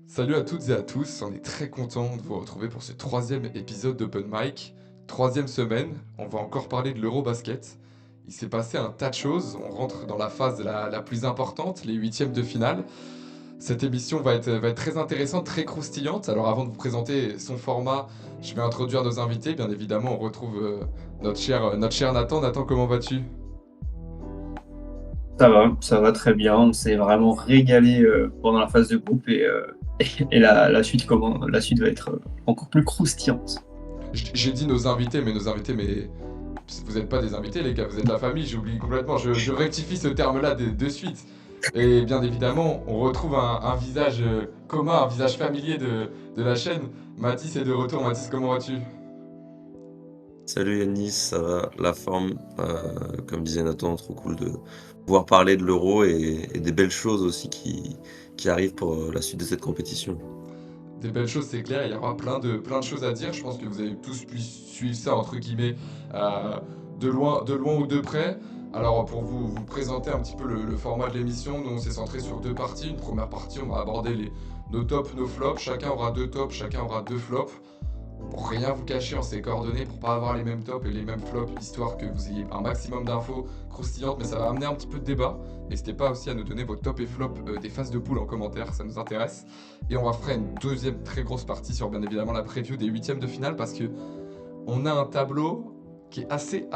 Salut à toutes et à tous, on est très content de vous retrouver pour ce troisième épisode d'Open Mic. Troisième semaine, on va encore parler de l'Eurobasket. Il s'est passé un tas de choses, on rentre dans la phase la plus importante, les huitièmes de finale. Cette émission va être très intéressante, très croustillante. Alors avant de vous présenter son format, je vais introduire nos invités. Bien évidemment, on retrouve notre cher Nathan. Nathan, comment vas-tu? Ça va très bien. On s'est vraiment régalé pendant la phase de groupe et la suite, la suite va être encore plus croustillante. J'ai dit nos invités, mais vous n'êtes pas des invités, les gars, vous êtes la famille, j'oublie complètement. Je rectifie ce terme-là de suite. Et bien évidemment, on retrouve un visage commun, un visage familier de la chaîne. Mathis est de retour. Mathis, comment vas-tu? Salut Yanis, ça va, la forme, comme disait Nathan, trop cool de pouvoir parler de l'Euro et des belles choses aussi qui arrivent pour la suite de cette compétition. Des belles choses, c'est clair, il y aura plein de choses à dire. Je pense que vous avez tous pu suivre ça, entre guillemets, euh, de loin ou de près. Alors, pour vous présenter un petit peu le format de l'émission, nous on s'est centré sur deux parties. Une première partie, on va aborder nos tops, nos flops. Chacun aura deux tops, chacun aura deux flops. Pour rien vous cacher, on s'est coordonné pour pas avoir les mêmes tops et les mêmes flops, histoire que vous ayez un maximum d'infos croustillantes, mais ça va amener un petit peu de débat. N'hésitez pas aussi à nous donner vos tops et flops des phases de poule en commentaire, ça nous intéresse. Et on va faire une deuxième très grosse partie sur bien évidemment la preview des huitièmes de finale, parce que on a un tableau qui est assez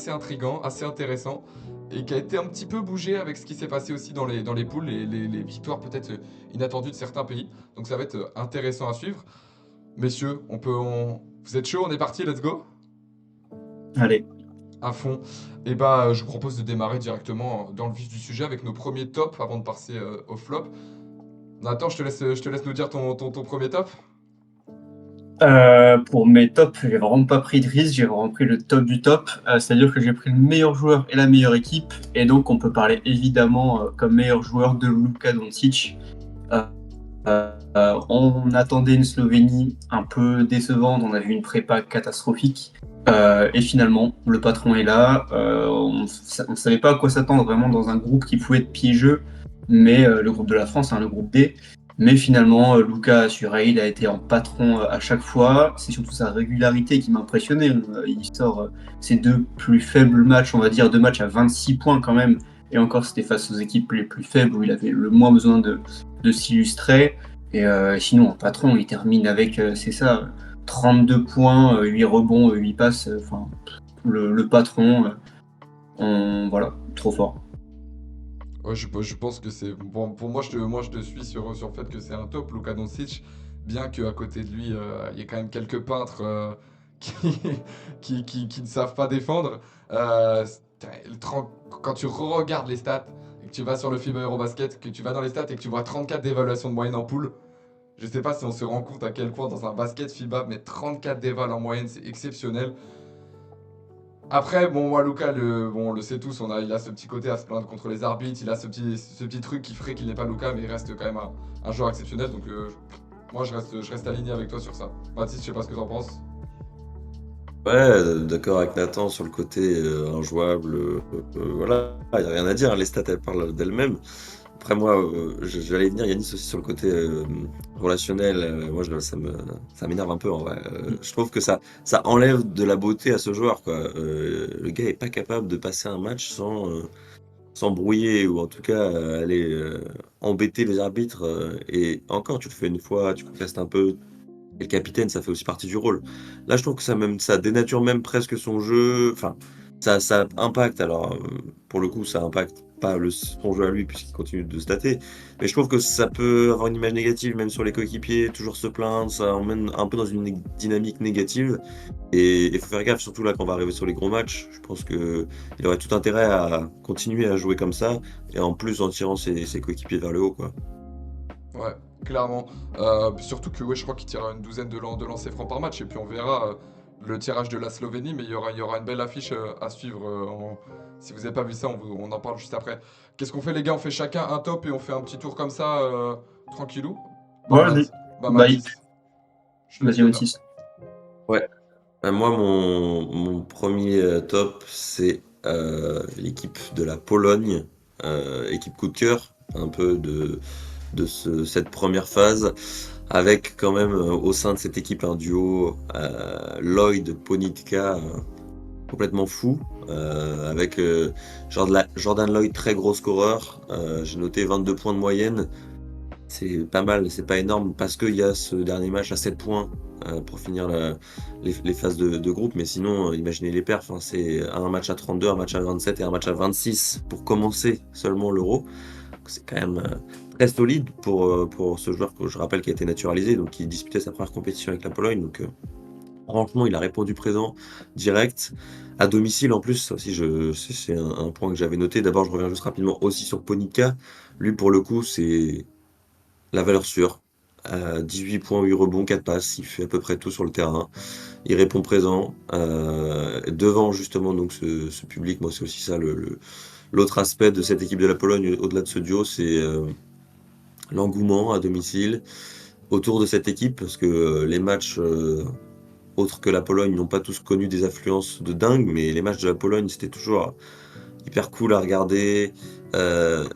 intriguant, assez intéressant, et qui a été un petit peu bougé avec ce qui s'est passé aussi dans les poules, les victoires peut-être inattendues de certains pays. Donc ça va être intéressant à suivre. Messieurs, vous êtes chaud, on est parti, let's go? Allez, À fond. Et bah, je vous propose de démarrer directement dans le vif du sujet avec nos premiers tops avant de passer au flop. Nathan, je te laisse nous dire ton premier top. pour mes tops, j'ai vraiment pas pris de risque, j'ai vraiment pris le top du top. C'est-à-dire que j'ai pris le meilleur joueur et la meilleure équipe. Et donc, on peut parler évidemment comme meilleur joueur de Luka Doncic. Euh, on attendait une Slovénie un peu décevante, on a vu une prépa catastrophique. Et finalement, le patron est là. On ne savait pas à quoi s'attendre vraiment dans un groupe qui pouvait être piégeux, mais le groupe de la France, hein, le groupe D. Mais finalement, Lucas a assuré, il a été en patron à chaque fois. C'est surtout sa régularité qui m'a impressionné. Il sort ses deux plus faibles matchs, on va dire, deux matchs à 26 points quand même. Et encore, c'était face aux équipes les plus faibles où il avait le moins besoin de s'illustrer. Et sinon, en patron, il termine avec, c'est ça, 32 points, 8 rebonds, 8 passes. Enfin, le patron, voilà, trop fort. Ouais, je pense que c'est. Bon, pour moi, je te suis sur le fait que c'est un top, Luka Doncic, bien qu'à côté de lui, il y ait quand même quelques peintres qui, qui ne savent pas défendre. Euh, Quand tu re-regardes les stats, et que tu vas sur le FIBA Eurobasket, que tu vas dans les stats et que tu vois 34 d'évaluation de moyenne en poule, je sais pas si on se rend compte à quel point dans un basket FIBA, mais 34 d'éval en moyenne, c'est exceptionnel. Après, bon, moi, Luca, on le sait tous, il a ce petit côté à se plaindre contre les arbitres, il a ce petit truc qui ferait qu'il n'est pas Luca, mais il reste quand même un joueur exceptionnel. Donc, moi, je reste aligné avec toi sur ça. Mathis, je sais pas ce que t'en penses. Ouais, d'accord avec Nathan sur le côté injouable, voilà, il n'y a rien à dire, hein, les stats elles parlent d'elles-mêmes. Après moi, j'allais venir Yanis aussi sur le côté relationnel. Moi, ça m'énerve un peu en vrai. Je trouve que ça enlève de la beauté à ce joueur, quoi. Le gars est pas capable de passer un match sans s'embrouiller ou en tout cas aller embêter les arbitres. Et encore, tu le fais une fois, tu contestes un peu. Et le capitaine, ça fait aussi partie du rôle. Là, je trouve que ça dénature même presque son jeu. Enfin, ça impacte. Alors, pour le coup, ça impacte pas son jeu à lui puisqu'il continue de se dater. Mais je trouve que ça peut avoir une image négative même sur les coéquipiers, toujours se plaindre, ça emmène un peu dans une dynamique négative. Et il faut faire gaffe, surtout là quand on va arriver sur les gros matchs. Je pense que il aurait tout intérêt à continuer à jouer comme ça et en plus en tirant ses coéquipiers vers le haut, quoi. Ouais, clairement. Surtout que, ouais, je crois qu'il tire une douzaine de lancers francs par match, et puis on verra le tirage de la Slovénie, mais il y aura une belle affiche à suivre. Si vous n'avez pas vu ça, on en parle juste après. Qu'est-ce qu'on fait, les gars? On fait chacun un top et on fait un petit tour comme ça, tranquillou? Bah, Ouais, allez. Bah, Mathis, je te laisse vas-y, l'honneur. Otis. Ouais. Moi, mon premier top, c'est l'équipe de la Pologne, équipe coup de cœur, un peu cette première phase, avec quand même au sein de cette équipe un duo Lloyd-Ponitka complètement fou, avec Jordan Lloyd, très gros scoreur. J'ai noté 22 points de moyenne. C'est pas mal, c'est pas énorme, parce qu'il y a ce dernier match à 7 points pour finir les phases de groupe. Mais sinon, imaginez les perfs, hein, c'est un match à 32, un match à 27 et un match à 26 pour commencer seulement l'Euro. C'est quand même très solide pour ce joueur que je rappelle qui a été naturalisé, donc qui disputait sa première compétition avec la Pologne. Donc franchement, il a répondu présent, direct, à domicile en plus. Ça aussi, c'est un point que j'avais noté. D'abord, je reviens juste rapidement aussi sur Ponitka. Lui, pour le coup, c'est la valeur sûre. 18 points, 8 rebonds, 4 passes. Il fait à peu près tout sur le terrain. Il répond présent. Devant justement donc ce public, moi, c'est aussi ça l'autre aspect de cette équipe de la Pologne, au-delà de ce duo, c'est l'engouement à domicile autour de cette équipe, parce que les matchs autres que la Pologne n'ont pas tous connu des affluences de dingue, mais les matchs de la Pologne, c'était toujours hyper cool à regarder.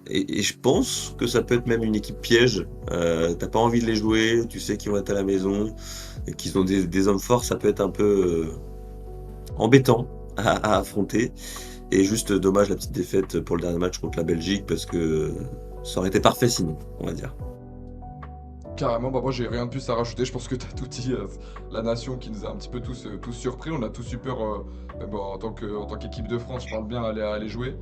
Et je pense que ça peut être même une équipe piège. T'as pas envie de les jouer, tu sais qu'ils vont être à la maison, et qu'ils ont des hommes forts, ça peut être un peu embêtant à affronter. Et juste dommage la petite défaite pour le dernier match contre la Belgique, parce que ça aurait été parfait sinon, on va dire. Carrément, bah moi j'ai rien de plus à rajouter, je pense que t'as tout dit, la nation qui nous a un petit peu tous surpris, on a tous eu peur, bon, en tant qu'équipe de France, je parle bien, à aller jouer.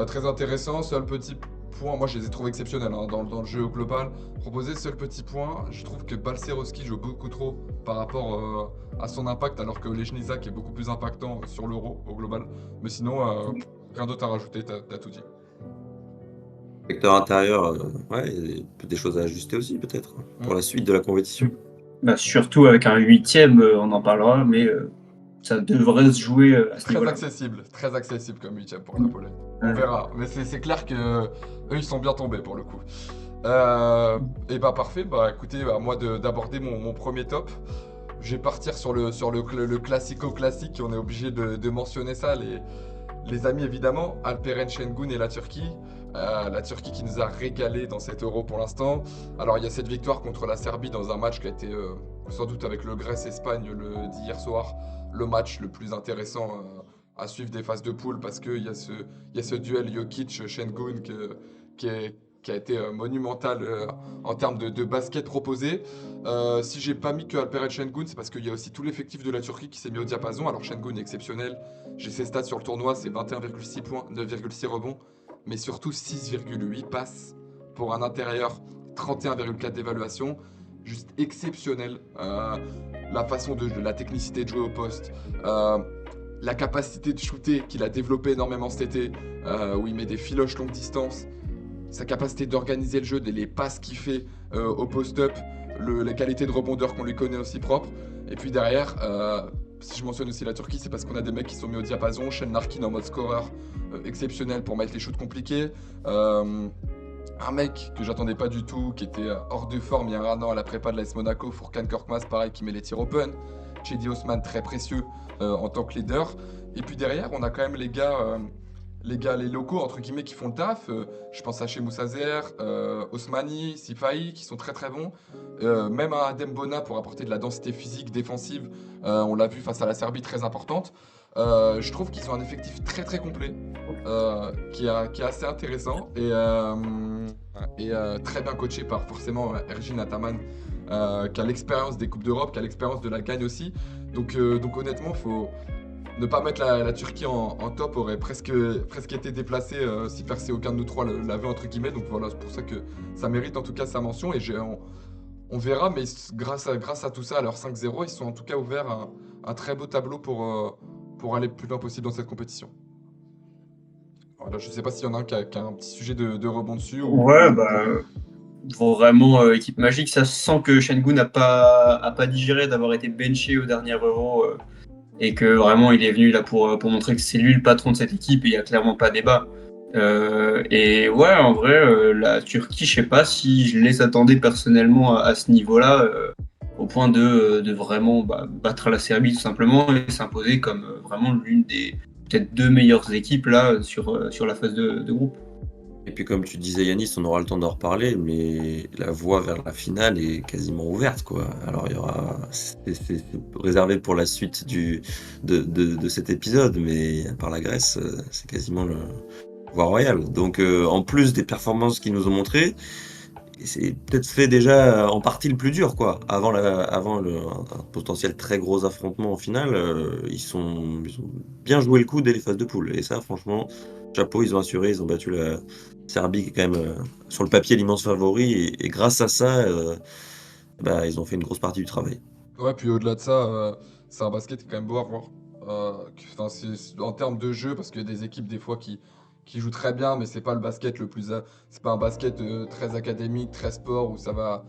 Très intéressant, seul petit point, moi je les ai trouvés exceptionnels hein, dans le jeu global. Proposé, seul petit point, je trouve que Balcerowski joue beaucoup trop par rapport à son impact, alors que Lejnizak est beaucoup plus impactant sur l'Euro au global. Mais sinon, rien d'autre à rajouter, t'as tout dit. Secteur intérieur, ouais, il y a des choses à ajuster aussi peut-être, pour la suite de la compétition. Bah, surtout avec un 8e, on en parlera, mais ça devrait se jouer à ce niveau-là. Très accessible comme 8ème pour la Pologne. On verra, mais c'est clair que eux ils sont bien tombés pour le coup. Et bah parfait, bah écoutez, à moi d'aborder mon premier top. Je vais partir sur le classico-classique, on est obligé de mentionner ça, les amis évidemment, Alperen Şengün et la Turquie. La Turquie qui nous a régalé dans cet Euro pour l'instant. Alors il y a cette victoire contre la Serbie dans un match qui a été sans doute avec le Grèce-Espagne d'hier soir, le match le plus intéressant à suivre des phases de poule, parce qu'il y a ce duel Jokic-Şengün qui a été monumental en termes de basket proposé. Si j'ai pas mis que Alperen Şengün, c'est parce qu'il y a aussi tout l'effectif de la Turquie qui s'est mis au diapason. Alors Şengün est exceptionnel, j'ai ses stats sur le tournoi, c'est 21,6 points, 9,6 rebonds, mais surtout 6,8 passes pour un intérieur, 31,4 d'évaluation, juste exceptionnel. La façon de la technicité de jouer au poste, la capacité de shooter qu'il a développé énormément cet été, où il met des filoches longue distance, sa capacité d'organiser le jeu, les passes qu'il fait au post-up, les qualités de rebondeur qu'on lui connaît aussi propres. Et puis derrière, si je mentionne aussi la Turquie, c'est parce qu'on a des mecs qui sont mis au diapason. Şen Larkin en mode scoreur, exceptionnel pour mettre les shoots compliqués. Un mec que j'attendais pas du tout, qui était hors de forme il y a un an à la prépa de l'AS Monaco, Furkan Korkmaz, pareil, qui met les tirs open. Cedi Osman, très précieux en tant que leader. Et puis derrière, on a quand même les locaux, entre guillemets, qui font le taf. Je pense à Shemous Azer, Osmani, Sifahi, qui sont très très bons. Même à Adem Bona pour apporter de la densité physique défensive. On l'a vu face à la Serbie, très importante. Je trouve qu'ils ont un effectif très très complet, qui est assez intéressant et très bien coaché par forcément Ergin Ataman, qui a l'expérience des Coupes d'Europe, qui a l'expérience de la gagne aussi. Donc honnêtement, faut ne pas mettre la Turquie en top aurait presque été déplacé si Percé aucun de nous trois l'avait entre guillemets. Donc voilà, c'est pour ça que ça mérite en tout cas sa mention et on verra, mais grâce à tout ça, à leur 5-0, ils sont en tout cas ouverts un très beau tableau pour aller le plus loin possible dans cette compétition. Voilà, je sais pas s'il y en a un qui a un petit sujet de rebond dessus. Ouais, bah vraiment équipe magique. Ça sent que Şengün n'a pas digéré d'avoir été benché au dernier Euro et que vraiment il est venu là pour montrer que c'est lui le patron de cette équipe et il n'y a clairement pas débat. Et ouais, en vrai, la Turquie, je sais pas si je les attendais personnellement à ce niveau-là, au point de vraiment battre la Serbie tout simplement et s'imposer comme vraiment l'une des peut-être deux meilleures équipes là sur la phase de groupe. Et puis comme tu disais Yanis, on aura le temps d'en reparler, mais la voie vers la finale est quasiment ouverte, quoi. Alors il y aura, c'est réservé pour la suite de cet épisode, mais à part la Grèce, c'est quasiment le voie royale. Donc en plus des performances qu'ils nous ont montrées, c'est peut-être fait déjà en partie le plus dur, quoi. Avant un potentiel très gros affrontement en finale, ils ont bien joué le coup dès les phases de poule. Et ça, franchement, chapeau, ils ont assuré, ils ont battu la Serbie, qui est quand même sur le papier l'immense favori. Et grâce à ça, bah, ils ont fait une grosse partie du travail. Ouais, puis au-delà de ça, c'est un basket qui est quand même beau à voir. Enfin, en termes de jeu, parce qu'il y a des équipes des fois qui jouent très bien, mais c'est pas le basket le plus. C'est pas un basket très académique, très sport où ça va.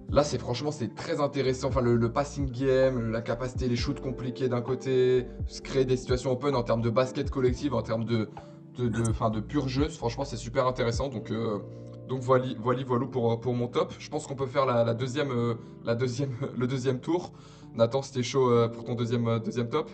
Là, franchement, c'est très intéressant. Enfin, le passing game, la capacité, les shoots compliqués d'un côté, se créer des situations open en termes de basket collectif, en termes enfin, de pur jeu. Franchement, c'est super intéressant. Donc voilà pour mon top. Je pense qu'on peut faire la deuxième, le deuxième tour. Nathan, c'était chaud pour ton deuxième top.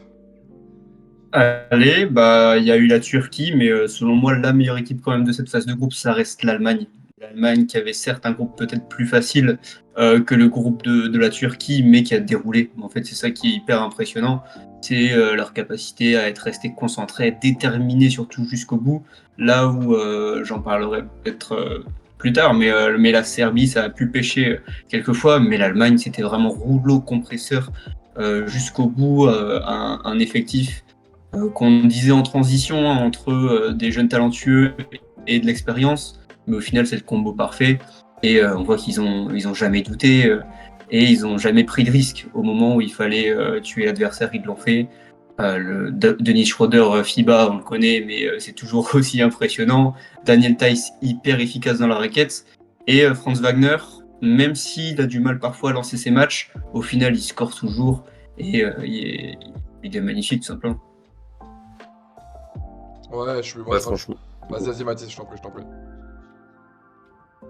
Allez, bah, il y a eu la Turquie, mais selon moi, la meilleure équipe quand même de cette phase de groupe, ça reste l'Allemagne. L'Allemagne qui avait certes un groupe peut-être plus facile que le groupe de la Turquie, mais qui a déroulé. En fait, c'est ça qui est hyper impressionnant. C'est leur capacité à être resté concentré, déterminé surtout jusqu'au bout. Là où j'en parlerai peut-être plus tard, mais la Serbie, ça a pu pêcher quelquefois, mais l'Allemagne, c'était vraiment rouleau compresseur jusqu'au bout, un effectif qu'on disait en transition entre des jeunes talentueux et de l'expérience, mais au final c'est le combo parfait. Et on voit ils ont jamais douté et ils ont jamais pris de risque. Au moment où il fallait tuer l'adversaire, ils l'ont fait. Denis Schroeder, FIBA, on le connaît, mais c'est toujours aussi impressionnant. Daniel Theis, hyper efficace dans la raquette. Et Franz Wagner, même s'il a du mal parfois à lancer ses matchs, au final il score toujours et il est magnifique tout simplement. Ouais, Ouais, franchement, Vas-y, Mathis, je t'en prie.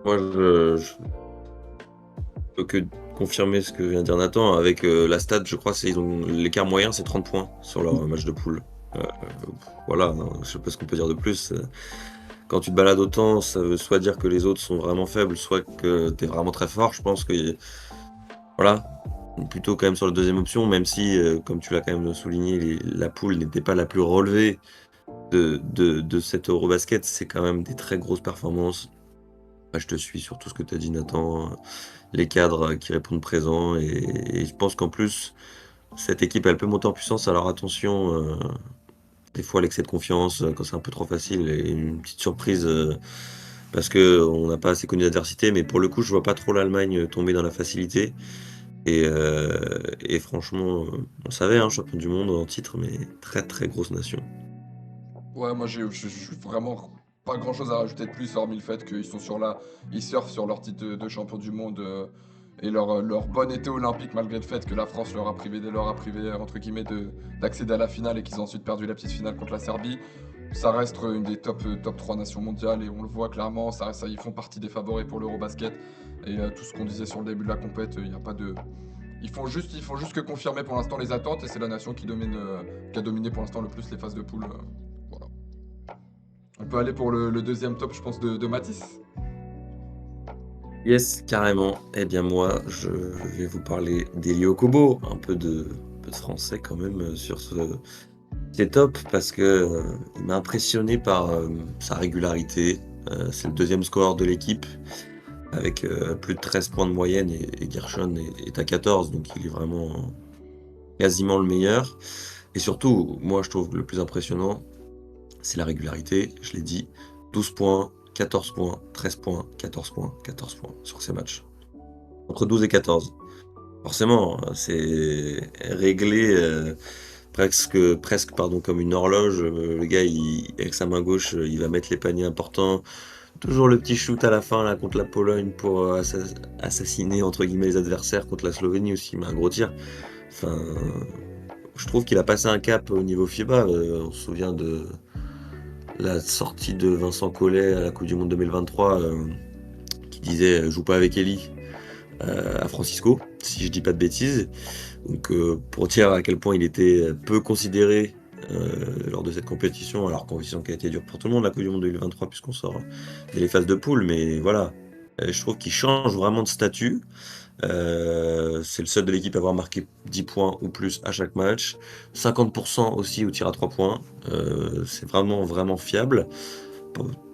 moi, je peux que confirmer ce que vient de dire Nathan. Avec la stat, je crois, l'écart moyen, c'est 30 points sur leur match de poule. Voilà, hein, je sais pas ce qu'on peut dire de plus. Quand tu te balades autant, ça veut soit dire que les autres sont vraiment faibles, soit que tu es vraiment très fort. Je pense que, voilà, plutôt quand même sur la deuxième option, même si, comme tu l'as quand même souligné, la poule n'était pas la plus relevée de cet Eurobasket. C'est quand même des très grosses performances. Je te suis sur tout ce que tu as dit, Nathan. Les cadres qui répondent présents. Et je pense qu'en plus, cette équipe, elle peut monter en puissance. Alors attention, des fois, l'excès de confiance, quand c'est un peu trop facile, et une petite surprise parce qu'on n'a pas assez connu l'adversité. Mais pour le coup, je vois pas trop l'Allemagne tomber dans la facilité. Et franchement, on savait, hein, champion du monde en titre, mais très très grosse nation. Ouais, moi j'ai vraiment pas grand chose à rajouter de plus, hormis le fait qu'ils sont ils surfent sur leur titre de champion du monde et leur bon été olympique, malgré le fait que la France leur a privé entre guillemets d'accéder à la finale et qu'ils ont ensuite perdu la petite finale contre la Serbie. Ça reste une des top 3 nations mondiales et on le voit clairement, ils font partie des favoris pour l'Eurobasket. Et tout ce qu'on disait sur le début de la compète, il n'y a pas de. Ils font juste que confirmer pour l'instant les attentes et c'est la nation qui a dominé pour l'instant le plus les phases de poule. Voilà. On peut aller pour le deuxième top, je pense, de Matisse. Yes, carrément. Eh bien moi, je vais vous parler d'Elio Kobo, peu de français quand même sur ces tops, parce que il m'a impressionné par sa régularité. C'est le deuxième scoreur de l'équipe, avec plus de 13 points de moyenne, et Gershon est à 14, donc il est vraiment quasiment le meilleur. Et surtout, moi je trouve le plus impressionnant, c'est la régularité, je l'ai dit, 12 points, 14 points, 13 points, 14 points, 14 points sur ces matchs. Entre 12 et 14. Forcément, c'est réglé presque pardon, comme une horloge. Le gars, avec sa main gauche, il va mettre les paniers importants. Toujours le petit shoot à la fin là, contre la Pologne pour assassiner entre guillemets les adversaires, contre la Slovénie aussi, il met un gros tir. Enfin, je trouve qu'il a passé un cap au niveau FIBA. On se souvient de la sortie de Vincent Collet à la Coupe du Monde 2023 qui disait joue pas avec Eli à Francisco, si je dis pas de bêtises. Donc pour dire à quel point il était peu considéré lors de cette compétition, alors compétition qui a été dure pour tout le monde, la Coupe du Monde 2023, puisqu'on sort dès les phases de poule, mais voilà. Je trouve qu'il change vraiment de statut. C'est le seul de l'équipe à avoir marqué 10 points ou plus à chaque match. 50% aussi au tir à 3 points. C'est vraiment, vraiment fiable.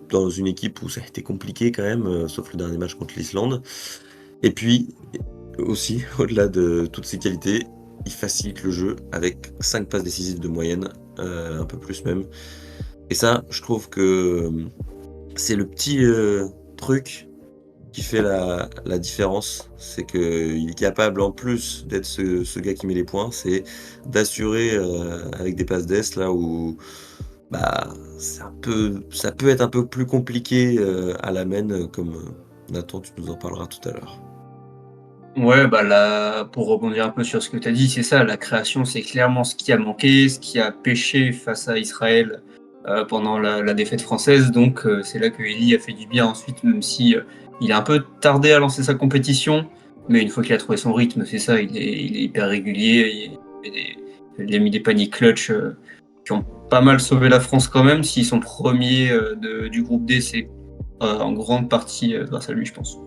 Dans une équipe où ça a été compliqué quand même, sauf le dernier match contre l'Islande. Et puis, aussi, au-delà de toutes ces qualités, il facilite le jeu avec 5 passes décisives de moyenne, un peu plus même. Et ça, je trouve que c'est le petit truc qui fait la différence. C'est qu'il est capable, en plus d'être ce gars qui met les points, c'est d'assurer avec des passes d'ess là où bah, ça peut être un peu plus compliqué à la main, comme Nathan, tu nous en parleras tout à l'heure. Ouais, bah là, pour rebondir un peu sur ce que tu as dit, c'est ça, la création, c'est clairement ce qui a manqué, ce qui a pêché face à Israël pendant la défaite française. Donc c'est là que Eli a fait du bien ensuite, même si il a un peu tardé à lancer sa compétition. Mais une fois qu'il a trouvé son rythme, c'est ça, il est hyper régulier. Il a mis des paniers clutch qui ont pas mal sauvé la France quand même. S'ils sont premiers du groupe D, c'est en grande partie grâce à lui, je pense.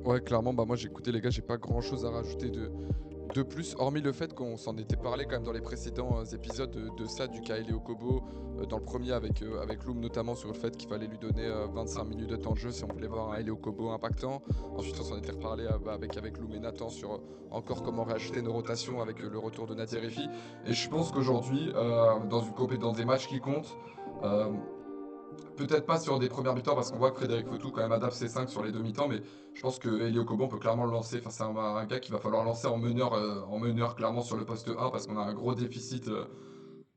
Ouais, clairement, bah moi j'ai écouté les gars, j'ai pas grand chose à rajouter de plus, hormis le fait qu'on s'en était parlé quand même dans les précédents épisodes de ça, du cas Elio Kobo, dans le premier avec Loom notamment, sur le fait qu'il fallait lui donner 25 minutes de temps de jeu si on voulait voir un Elio Kobo impactant. Ensuite on s'en était reparlé avec Loom et Nathan sur encore comment réajuster nos rotations avec le retour de Nadir Efi. Et je pense qu'aujourd'hui, dans des matchs qui comptent, peut-être pas sur des premières mi-temps parce qu'on voit que Frédéric Fautou quand même adapte ses 5 sur les deux mi-temps, mais je pense que Elio Kobo on peut clairement le lancer. Enfin, c'est un gars qu'il va falloir lancer en meneur clairement sur le poste 1 parce qu'on a un gros déficit.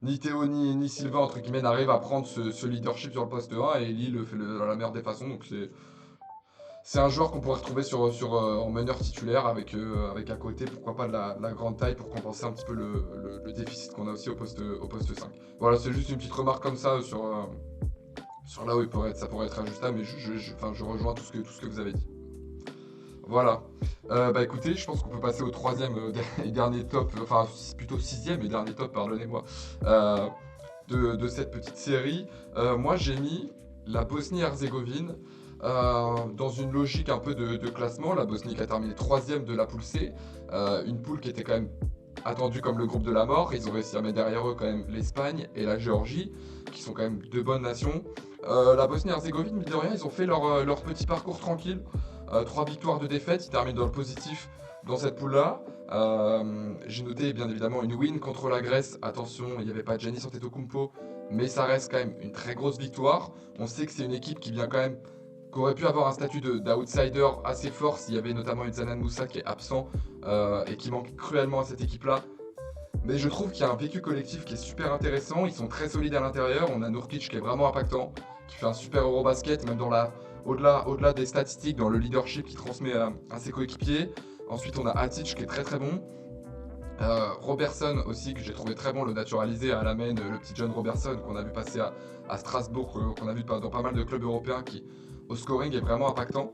Ni Théo ni Sylvain entre guillemets n'arrivent à prendre ce leadership sur le poste 1 et Eli le fait à la meilleure des façons. Donc c'est un joueur qu'on pourrait retrouver en meneur titulaire avec à côté pourquoi pas de la grande taille pour compenser un petit peu le déficit qu'on a aussi au poste 5. Voilà, c'est juste une petite remarque comme ça sur là où ça pourrait être ajustable, mais je rejoins tout ce que vous avez dit. Voilà. Bah écoutez, je pense qu'on peut passer au troisième et dernier top, enfin plutôt sixième et dernier top, pardonnez-moi, de cette petite série. Moi j'ai mis la Bosnie-Herzégovine dans une logique un peu de classement. La Bosnie qui a terminé troisième de la poule C, une poule qui était quand même attendue comme le groupe de la mort. Ils ont réussi à mettre derrière eux quand même l'Espagne et la Géorgie, qui sont quand même deux bonnes nations. La Bosnie-Herzégovine, mine de rien, ils ont fait leur petit parcours tranquille. 3 victoires, 2 défaites, ils terminent dans le positif dans cette poule-là. J'ai noté bien évidemment une win contre la Grèce. Attention, il n'y avait pas Giannis Antetokounmpo, mais ça reste quand même une très grosse victoire. On sait que c'est une équipe qui aurait pu avoir un statut d'outsider assez fort s'il y avait notamment une Zanan Moussa qui est absent et qui manque cruellement à cette équipe-là. Mais je trouve qu'il y a un vécu collectif qui est super intéressant. Ils sont très solides à l'intérieur. On a Nurkic qui est vraiment impactant, qui fait un super Eurobasket, même au-delà des statistiques, dans le leadership qu'il transmet à ses coéquipiers. Ensuite, on a Hatic qui est très très bon. Robertson aussi, que j'ai trouvé très bon, le naturalisé à la main, le petit John Robertson qu'on a vu passer à Strasbourg, qu'on a vu dans pas mal de clubs européens, qui au scoring est vraiment impactant.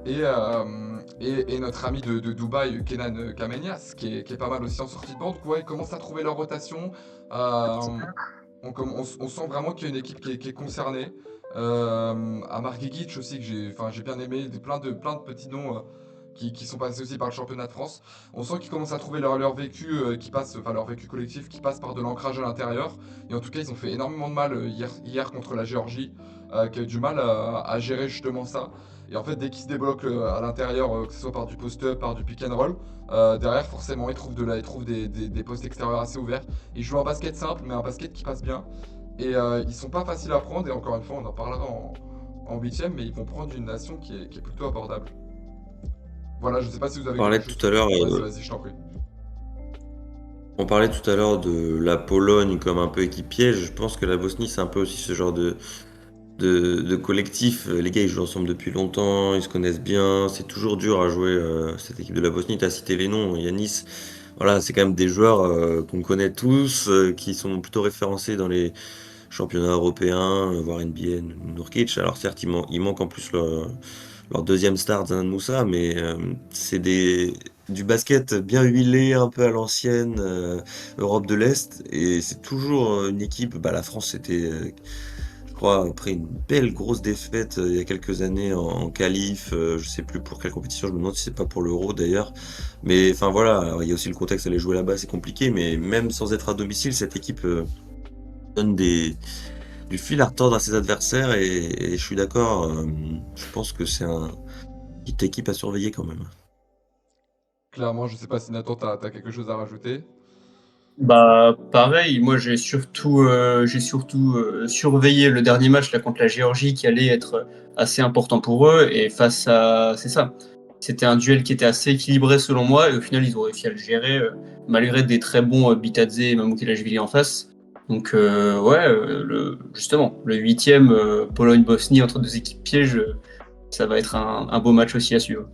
Et notre ami de Dubaï, Kenan Kamenias, qui est pas mal aussi en sortie de banc. Donc ouais, ils commencent à trouver leur rotation. On sent vraiment qu'il y a une équipe qui est concernée. Amar Gigic aussi, que j'ai bien aimé, plein de petits noms qui sont passés aussi par le championnat de France. On sent qu'ils commencent à trouver leur vécu leur vécu collectif qui passe par de l'ancrage à l'intérieur. Et en tout cas, ils ont fait énormément de mal hier contre la Géorgie, qui a eu du mal à gérer justement ça. Et en fait, dès qu'ils se débloquent à l'intérieur, que ce soit par du post-up, par du pick and roll, derrière, forcément, ils trouvent des postes extérieurs assez ouverts. Ils jouent un basket simple, mais un basket qui passe bien. Et ils sont pas faciles à prendre, et encore une fois, on en parlera en 8ème, mais ils vont prendre une nation qui est plutôt abordable. Voilà, je sais pas si vous avez On parlait quelque chose. tout à l'heure, Vas-y, je t'en prie. on parlait tout à l'heure de la Pologne comme un peu équipe piège. Je pense que la Bosnie, c'est un peu aussi ce genre de collectif. Les gars, ils jouent ensemble depuis longtemps, ils se connaissent bien. C'est toujours dur à jouer cette équipe de la Bosnie. Tu as cité les noms, Yanis. Voilà, c'est quand même des joueurs qu'on connaît tous, qui sont plutôt référencés dans les championnats européens, voire NBA, Nurkic. Alors certes, il manque en plus leur deuxième star, Zanan Moussa, mais c'est des du basket bien huilé, un peu à l'ancienne, Europe de l'Est, et c'est toujours une équipe. Bah, la France, c'était, je crois, après une belle grosse défaite il y a quelques années en qualif, je sais plus pour quelle compétition, je me demande si c'est pas pour l'Euro d'ailleurs. Mais enfin voilà, alors, il y a aussi le contexte, aller jouer là-bas, c'est compliqué, mais même sans être à domicile, cette équipe donne du fil à retordre à ses adversaires, et je suis d'accord, je pense que c'est une petite équipe à surveiller quand même. Clairement, je sais pas si Nathan, t'as quelque chose à rajouter. Bah pareil, moi j'ai surtout surveillé le dernier match là contre la Géorgie qui allait être assez important pour eux et face à c'est ça. C'était un duel qui était assez équilibré selon moi et au final ils ont réussi à le gérer malgré des très bons Bitadze et Mamoukelashvili en face. Donc ouais, justement le huitième Pologne-Bosnie entre deux équipes pièges, ça va être un beau match aussi à suivre.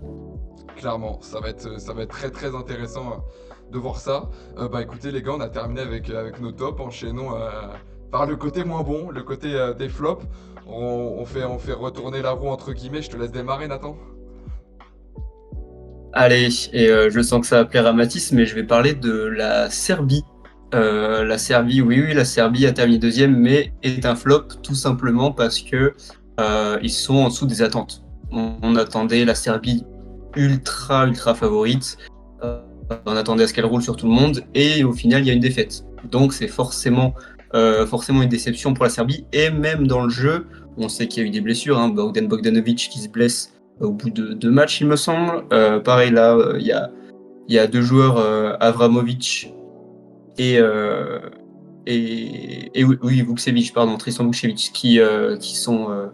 Clairement, ça va être très très intéressant de voir ça. Bah écoutez les gars, on a terminé avec nos tops, enchaînons par le côté moins bon, le côté des flops. On fait retourner la roue entre guillemets, je te laisse démarrer Nathan. Allez, et je sens que ça va plaire à Mathis, mais je vais parler de la Serbie. La Serbie, oui, la Serbie a terminé deuxième, mais est un flop tout simplement parce que ils sont en dessous des attentes. On attendait la Serbie ultra favorite. Euh, on attendait à ce qu'elle roule sur tout le monde, et au final, il y a une défaite. Donc c'est forcément une déception pour la Serbie, et même dans le jeu, on sait qu'il y a eu des blessures. Hein, Bogdan Bogdanovic qui se blesse au bout de 2 matchs, il me semble. Pareil, là, il y a deux joueurs, Avramovic et, oui, Vukcevic, pardon, Tristan Vukcevic, qui sont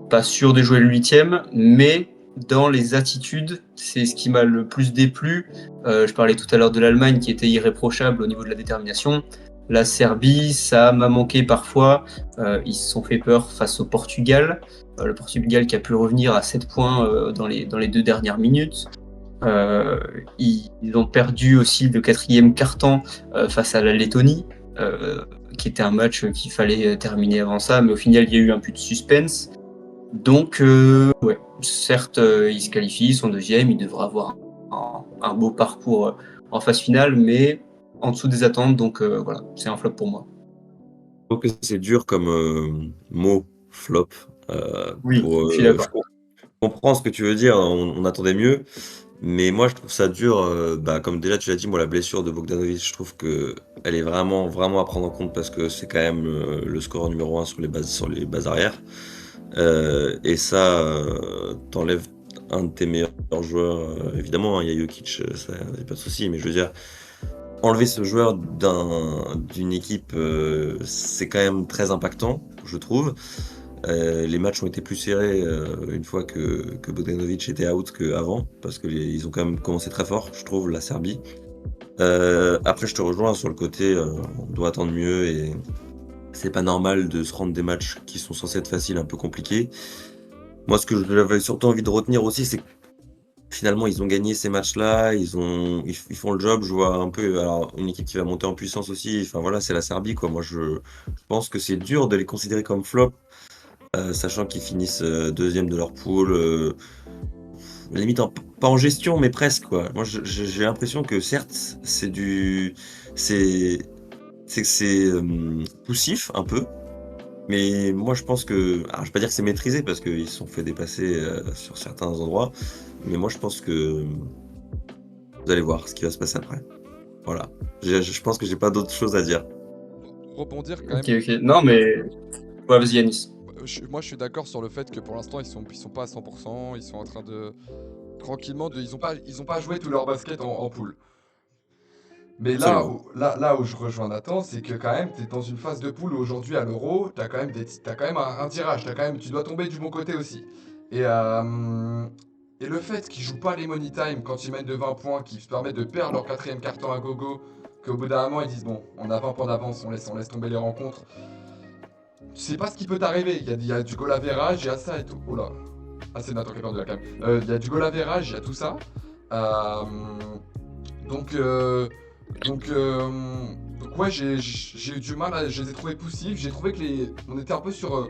pas sûrs de jouer le huitième, mais dans les attitudes, c'est ce qui m'a le plus déplu. Je parlais tout à l'heure de l'Allemagne qui était irréprochable au niveau de la détermination. La Serbie, ça m'a manqué parfois. Ils se sont fait peur face au Portugal. Le Portugal qui a pu revenir à 7 points dans les 2 dernières minutes. Ils ont perdu aussi le quatrième quart-temps face à la Lettonie, qui était un match qu'il fallait terminer avant ça, mais au final, il y a eu un peu de suspense. Donc, ouais, certes, ils se qualifient, ils sont deuxième, ils devraient avoir un beau parcours en phase finale, mais en dessous des attentes, donc voilà, c'est un flop pour moi. Je trouve que c'est dur comme mot, flop. Oui, Pour, je suis d'accord. je comprends ce que tu veux dire, on attendait mieux, mais moi je trouve ça dur. Bah, comme déjà tu l'as dit, moi la blessure de Bogdanovic, je trouve que elle est vraiment à prendre en compte parce que c'est quand même le score numéro 1 sur les bases arrières. Et ça, t'enlèves un de tes meilleurs joueurs, évidemment, hein, il y a Jokic, ça y a pas de souci, mais je veux dire, enlever ce joueur d'une équipe, c'est quand même très impactant, je trouve. Les matchs ont été plus serrés une fois que Bogdanovic était out qu'avant, parce qu'ils ont quand même commencé très fort, je trouve, la Serbie. Après, je te rejoins sur le côté, on doit attendre mieux, et c'est pas normal de se rendre des matchs qui sont censés être faciles, un peu compliqués. Moi, ce que j'avais surtout envie de retenir aussi, c'est que finalement, ils ont gagné ces matchs-là, ils font le job. Je vois un peu, alors, une équipe qui va monter en puissance aussi. Enfin voilà, c'est la Serbie, quoi. Moi, je pense que c'est dur de les considérer comme flop, sachant qu'ils finissent deuxième de leur poule, limite pas en gestion, mais presque, quoi. Moi, j'ai l'impression que certes, c'est poussif un peu, mais moi, je pense que, alors, je vais pas dire que c'est maîtrisé parce qu'ils se sont fait dépasser sur certains endroits, mais moi, je pense que vous allez voir ce qui va se passer après. Voilà. Je pense que j'ai pas d'autre chose à dire. Rebondir quand Ok, même. ok. Non, mais ouais, vas-y, Yanis. Moi je suis d'accord sur le fait que pour l'instant ils sont pas à 100%, ils sont en train de tranquillement ils ont pas joué tout leur basket en poule. Mais Absolument. là où je rejoins Nathan, c'est que quand même, tu es dans une phase de poule où aujourd'hui à l'Euro, t'as quand même un tirage, tu dois tomber du bon côté aussi. Et, euh, et le fait qu'ils jouent pas les money time quand ils mènent de 20 points, qui se permettent de perdre leur quatrième carton à gogo, qu'au bout d'un moment ils disent bon, on a 20 points d'avance, on laisse tomber les rencontres. Tu sais pas ce qui peut t'arriver, il y a du goal average, il y a ça et tout. Oh là. Ah c'est Nathan qui a perdu la cam. Il y a du goal average, il y a tout ça. Euh, donc... Euh, donc, euh, donc ouais, j'ai eu du mal, je les ai trouvés poussifs. J'ai trouvé que on était un peu sur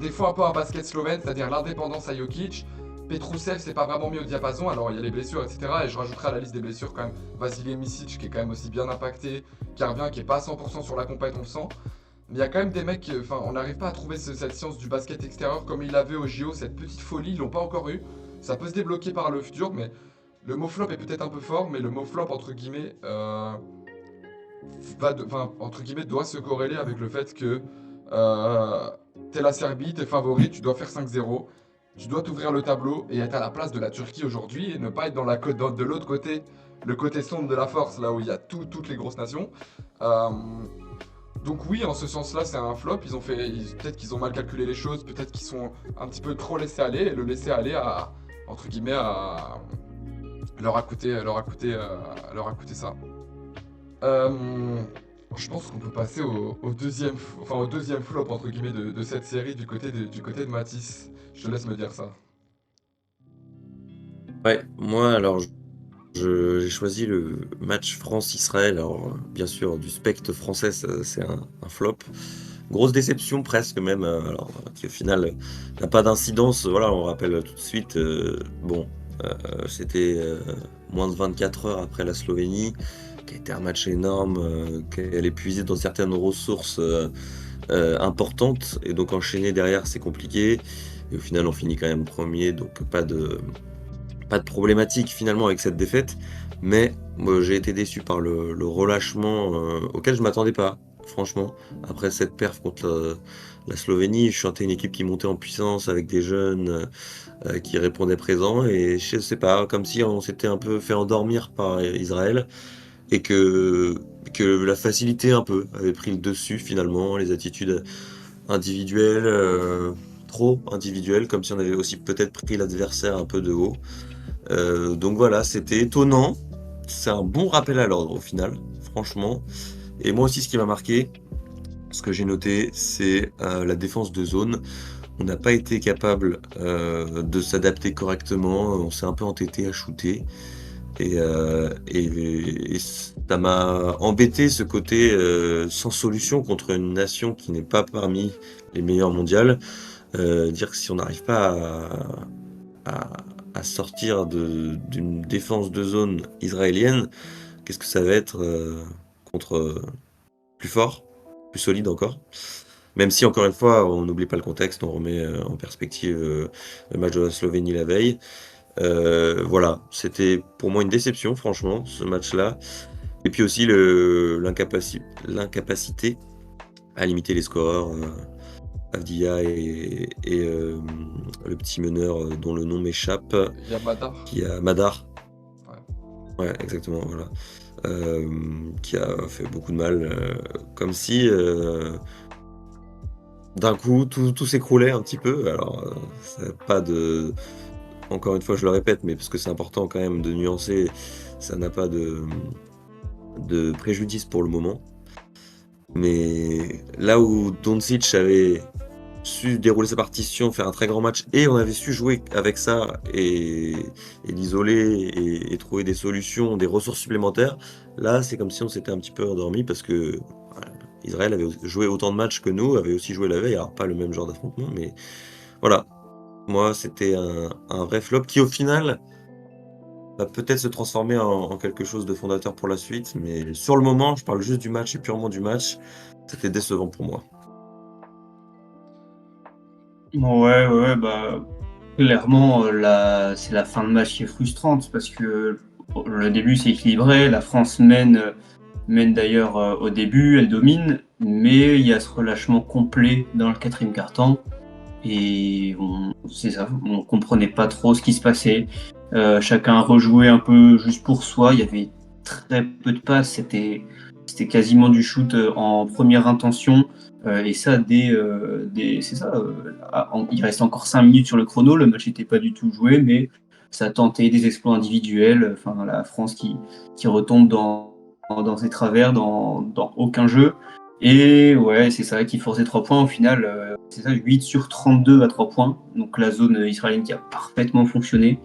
des fois un peu un basket slovène, c'est-à-dire l'indépendance à Jokic, Petrousev, c'est pas vraiment mis au diapason. Alors, il y a les blessures, etc. Et je rajouterai à la liste des blessures quand même Vasilij Micic, qui est quand même aussi bien impacté, qui revient, qui est pas à 100% sur la compète, on le sent. Mais il y a quand même des mecs, enfin, on n'arrive pas à trouver cette science du basket extérieur comme il avait au JO, cette petite folie, ils l'ont pas encore eu. Ça peut se débloquer par le futur, mais le mot flop est peut-être un peu fort, mais le mot flop, entre guillemets, entre guillemets, doit se corréler avec le fait que t'es la Serbie, t'es favori, tu dois faire 5-0, tu dois t'ouvrir le tableau et être à la place de la Turquie aujourd'hui et ne pas être de l'autre côté, le côté sombre de la force, là où il y a toutes les grosses nations. Euh, donc oui, en ce sens-là, c'est un flop. Peut-être qu'ils ont mal calculé les choses, peut-être qu'ils sont un petit peu trop laissés aller, et le laisser aller entre guillemets, leur a coûté ça. Euh, je pense qu'on peut passer au deuxième flop entre guillemets de cette série du côté de Matisse. Je te laisse me dire ça. Ouais, moi, alors, j'ai choisi le match France-Israël. Alors, bien sûr, du spectre français, c'est un flop. Grosse déception presque même, alors qui au final n'a pas d'incidence. Voilà, on rappelle tout de suite, bon, c'était moins de 24 heures après la Slovénie, qui a été un match énorme, qu'elle est puisée dans certaines ressources importantes, et donc enchaîner derrière c'est compliqué. Et au final, on finit quand même premier, donc pas de problématique finalement avec cette défaite, mais moi, j'ai été déçu par le relâchement auquel je m'attendais pas, franchement. Après cette perf contre la Slovénie, je sentais une équipe qui montait en puissance avec des jeunes qui répondaient présents, et je sais pas, comme si on s'était un peu fait endormir par Israël, et que la facilité un peu avait pris le dessus finalement, les attitudes individuelles, trop individuelles, comme si on avait aussi peut-être pris l'adversaire un peu de haut. Donc voilà, c'était étonnant. C'est un bon rappel à l'ordre au final, franchement. Et moi aussi, ce qui m'a marqué, ce que j'ai noté, c'est la défense de zone. On n'a pas été capable de s'adapter correctement. On s'est un peu entêté à shooter. Et ça m'a embêté, ce côté sans solution contre une nation qui n'est pas parmi les meilleures mondiales. Dire que si on n'arrive pas à, à sortir d'une défense de zone israélienne, qu'est-ce que ça va être contre plus fort, plus solide encore. Même si, encore une fois, on n'oublie pas le contexte, on remet en perspective le match de la Slovénie la veille. Voilà, c'était pour moi une déception, franchement, ce match-là. Et puis aussi l'incapacité à limiter les scoreurs. Avdia et le petit meneur dont le nom m'échappe, Il y a Madar. qui a Madar. Ouais. Ouais, exactement, voilà. Qui a fait beaucoup de mal, comme si d'un coup tout s'écroulait un petit peu. Alors, ça n'a pas de. Encore une fois, je le répète, mais parce que c'est important quand même de nuancer, ça n'a pas de préjudice pour le moment. Mais là où Doncic avait su dérouler sa partition, faire un très grand match, et on avait su jouer avec ça et l'isoler et trouver des solutions, des ressources supplémentaires, là c'est comme si on s'était un petit peu endormi parce que voilà, Israël avait joué autant de matchs que nous, avait aussi joué la veille, alors pas le même genre d'affrontement, mais voilà, moi c'était un vrai flop qui au final va peut-être se transformer en quelque chose de fondateur pour la suite, mais sur le moment, je parle juste du match et purement du match, c'était décevant pour moi. Ouais, bah, clairement, c'est la fin de match qui est frustrante parce que le début c'est équilibré, la France mène d'ailleurs au début, elle domine, mais il y a ce relâchement complet dans le quatrième quart-temps et c'est ça, on comprenait pas trop ce qui se passait. Chacun rejouait un peu juste pour soi, il y avait très peu de passes, c'était quasiment du shoot en première intention. Et ça, c'est ça. Il reste encore 5 minutes sur le chrono. Le match n'était pas du tout joué, mais ça tentait des exploits individuels. Enfin, la France qui retombe dans ses travers, dans aucun jeu. Et ouais, c'est ça qui force les 3 points. Au final, c'est ça, 8 sur 32 à 3 points. Donc la zone israélienne qui a parfaitement fonctionné.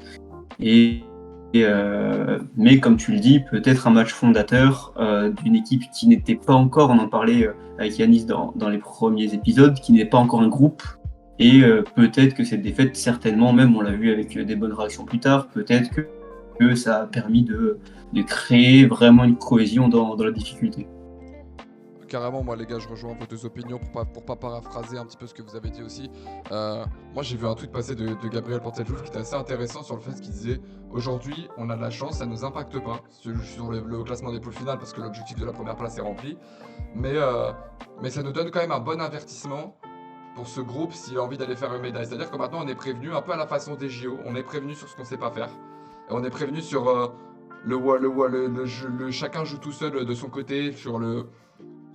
Mais comme tu le dis, peut-être un match fondateur d'une équipe qui n'était pas encore, on en parlait avec Yanis dans les premiers épisodes, qui n'est pas encore un groupe Et peut-être que cette défaite, certainement même, on l'a vu avec des bonnes réactions plus tard, peut-être que ça a permis de créer vraiment une cohésion dans la difficulté. Carrément, moi les gars, je rejoins vos deux opinions pour pas paraphraser un petit peu ce que vous avez dit aussi. Moi j'ai vu un tweet passer de Gabriel Porteljouf qui était assez intéressant sur le fait qu'il disait aujourd'hui on a de la chance, ça ne nous impacte pas sur le classement des poules finales parce que l'objectif de la première place est rempli. Mais ça nous donne quand même un bon avertissement pour ce groupe s'il a envie d'aller faire une médaille. C'est-à-dire que maintenant on est prévenu un peu à la façon des JO, on est prévenu sur ce qu'on sait pas faire. Et on est prévenu sur chacun joue tout seul de son côté, sur le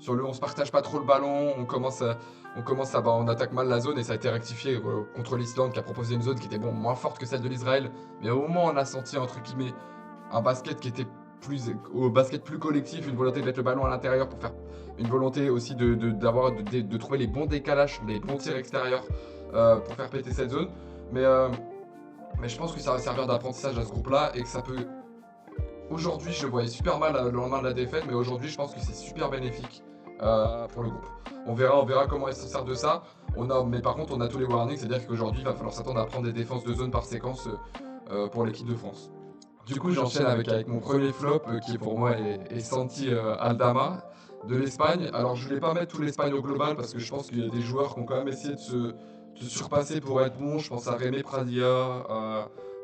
on se partage pas trop le ballon, on attaque mal la zone et ça a été rectifié contre l'Islande qui a proposé une zone qui était moins forte que celle de l'Israël, mais au moins on a senti entre guillemets un basket qui était plus collectif, une volonté de mettre le ballon à l'intérieur pour faire une volonté aussi de trouver les bons décalages, les bons tirs extérieurs pour faire péter cette zone. Mais je pense que ça va servir d'apprentissage à ce groupe-là et que ça peut. Aujourd'hui, je le voyais super mal le lendemain de la défaite, mais aujourd'hui, je pense que c'est super bénéfique pour le groupe. On verra comment ils se servent de ça. Mais par contre, on a tous les warnings, c'est-à-dire qu'aujourd'hui, il va falloir s'attendre à prendre des défenses de zone par séquence pour l'équipe de France. Du coup, j'enchaîne avec mon premier flop qui pour moi est Santi Aldama de l'Espagne. Alors, je voulais pas mettre tout l'Espagne au global parce que je pense qu'il y a des joueurs qui ont quand même essayé de se surpasser pour être bons. Je pense à Rémé Pradia,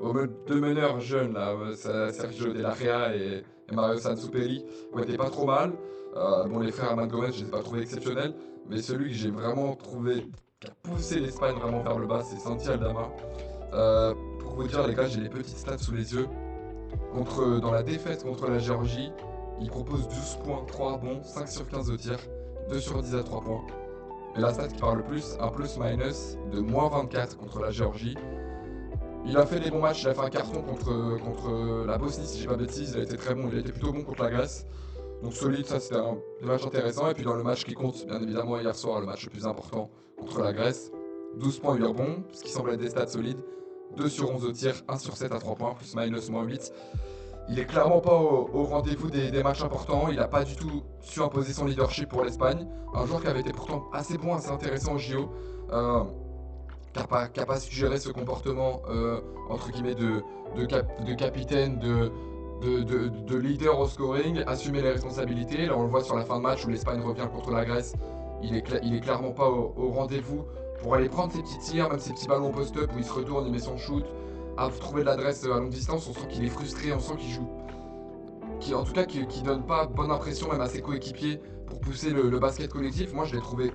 aux deux meneurs jeunes, là, Sergio De La Rea et Mario Sansupelli, qui étaient pas trop mal. Les frères Herman Gomez, je les ai pas trouvés exceptionnels, mais celui que j'ai vraiment trouvé qui a poussé l'Espagne vraiment vers le bas, c'est Santi Aldama. Pour vous dire, les gars, j'ai les petites stats sous les yeux. Dans la défaite contre la Géorgie, il propose 12 points, 3 rebonds, 5 sur 15 au tir, 2 sur 10 à 3 points. Mais la stat qui parle le plus, un plus-minus de moins 24 contre la Géorgie. Il a fait des bons matchs, il a fait un carton contre la Bosnie, si je dis pas de bêtises, il a été très bon, il a été plutôt bon contre la Grèce. Donc solide, ça c'était un match intéressant. Et puis dans le match qui compte, bien évidemment, hier soir, le match le plus important contre la Grèce, 12 points, 8 rebonds, ce qui semble être des stats solides. 2 sur 11 au tir, 1 sur 7 à 3 points, plus-minus moins 8. Il est clairement pas au rendez-vous des matchs importants, il n'a pas du tout su imposer son leadership pour l'Espagne. Un joueur qui avait été pourtant assez bon, assez intéressant au JO. Qui n'a pas suggéré ce comportement entre guillemets de capitaine, de leader au scoring, assumer les responsabilités. Là on le voit sur la fin de match où l'Espagne revient contre la Grèce, il est clairement pas au rendez-vous pour aller prendre ses petits tirs, même ses petits ballons post-up où il se retourne, il met son shoot, à trouver de l'adresse à longue distance. On sent qu'il est frustré, on sent qu'il joue, qui donne pas bonne impression même à ses coéquipiers pour pousser le basket collectif. Moi je l'ai trouvé.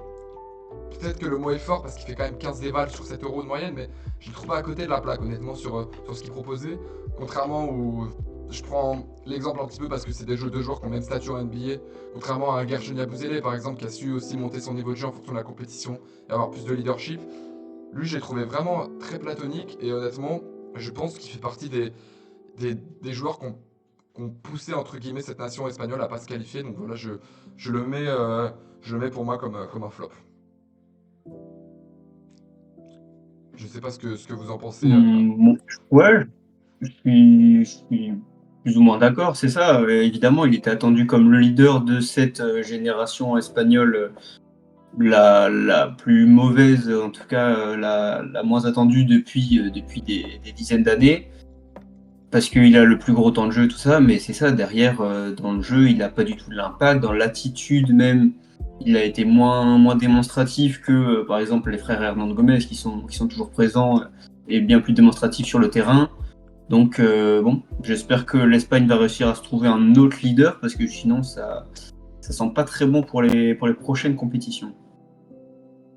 Peut-être que le mot est fort parce qu'il fait quand même 15 dévals sur 7 € de moyenne, mais je le trouve pas à côté de la plaque honnêtement sur ce qu'il proposait. Contrairement où je prends l'exemple un petit peu parce que c'est des jeux de joueurs qui ont même statut en NBA. Contrairement à un Gershon Yabusele par exemple qui a su aussi monter son niveau de jeu en fonction de la compétition et avoir plus de leadership. Lui j'ai trouvé vraiment très platonique et honnêtement je pense qu'il fait partie des joueurs qui ont poussé entre guillemets cette nation espagnole à pas se qualifier. Donc voilà, je le mets pour moi comme un flop. Je sais pas ce que vous en pensez. Ouais, je suis plus ou moins d'accord, c'est ça. Évidemment, il était attendu comme le leader de cette génération espagnole, la plus mauvaise, en tout cas la moins attendue depuis des dizaines d'années, parce qu'il a le plus gros temps de jeu, tout ça, mais c'est ça, derrière, dans le jeu, il n'a pas du tout de l'impact, dans l'attitude même. Il a été moins démonstratif que, par exemple, les frères Hernan Gomez qui sont toujours présents et bien plus démonstratifs sur le terrain. Donc, j'espère que l'Espagne va réussir à se trouver un autre leader parce que sinon, ça sent pas très bon pour les prochaines compétitions.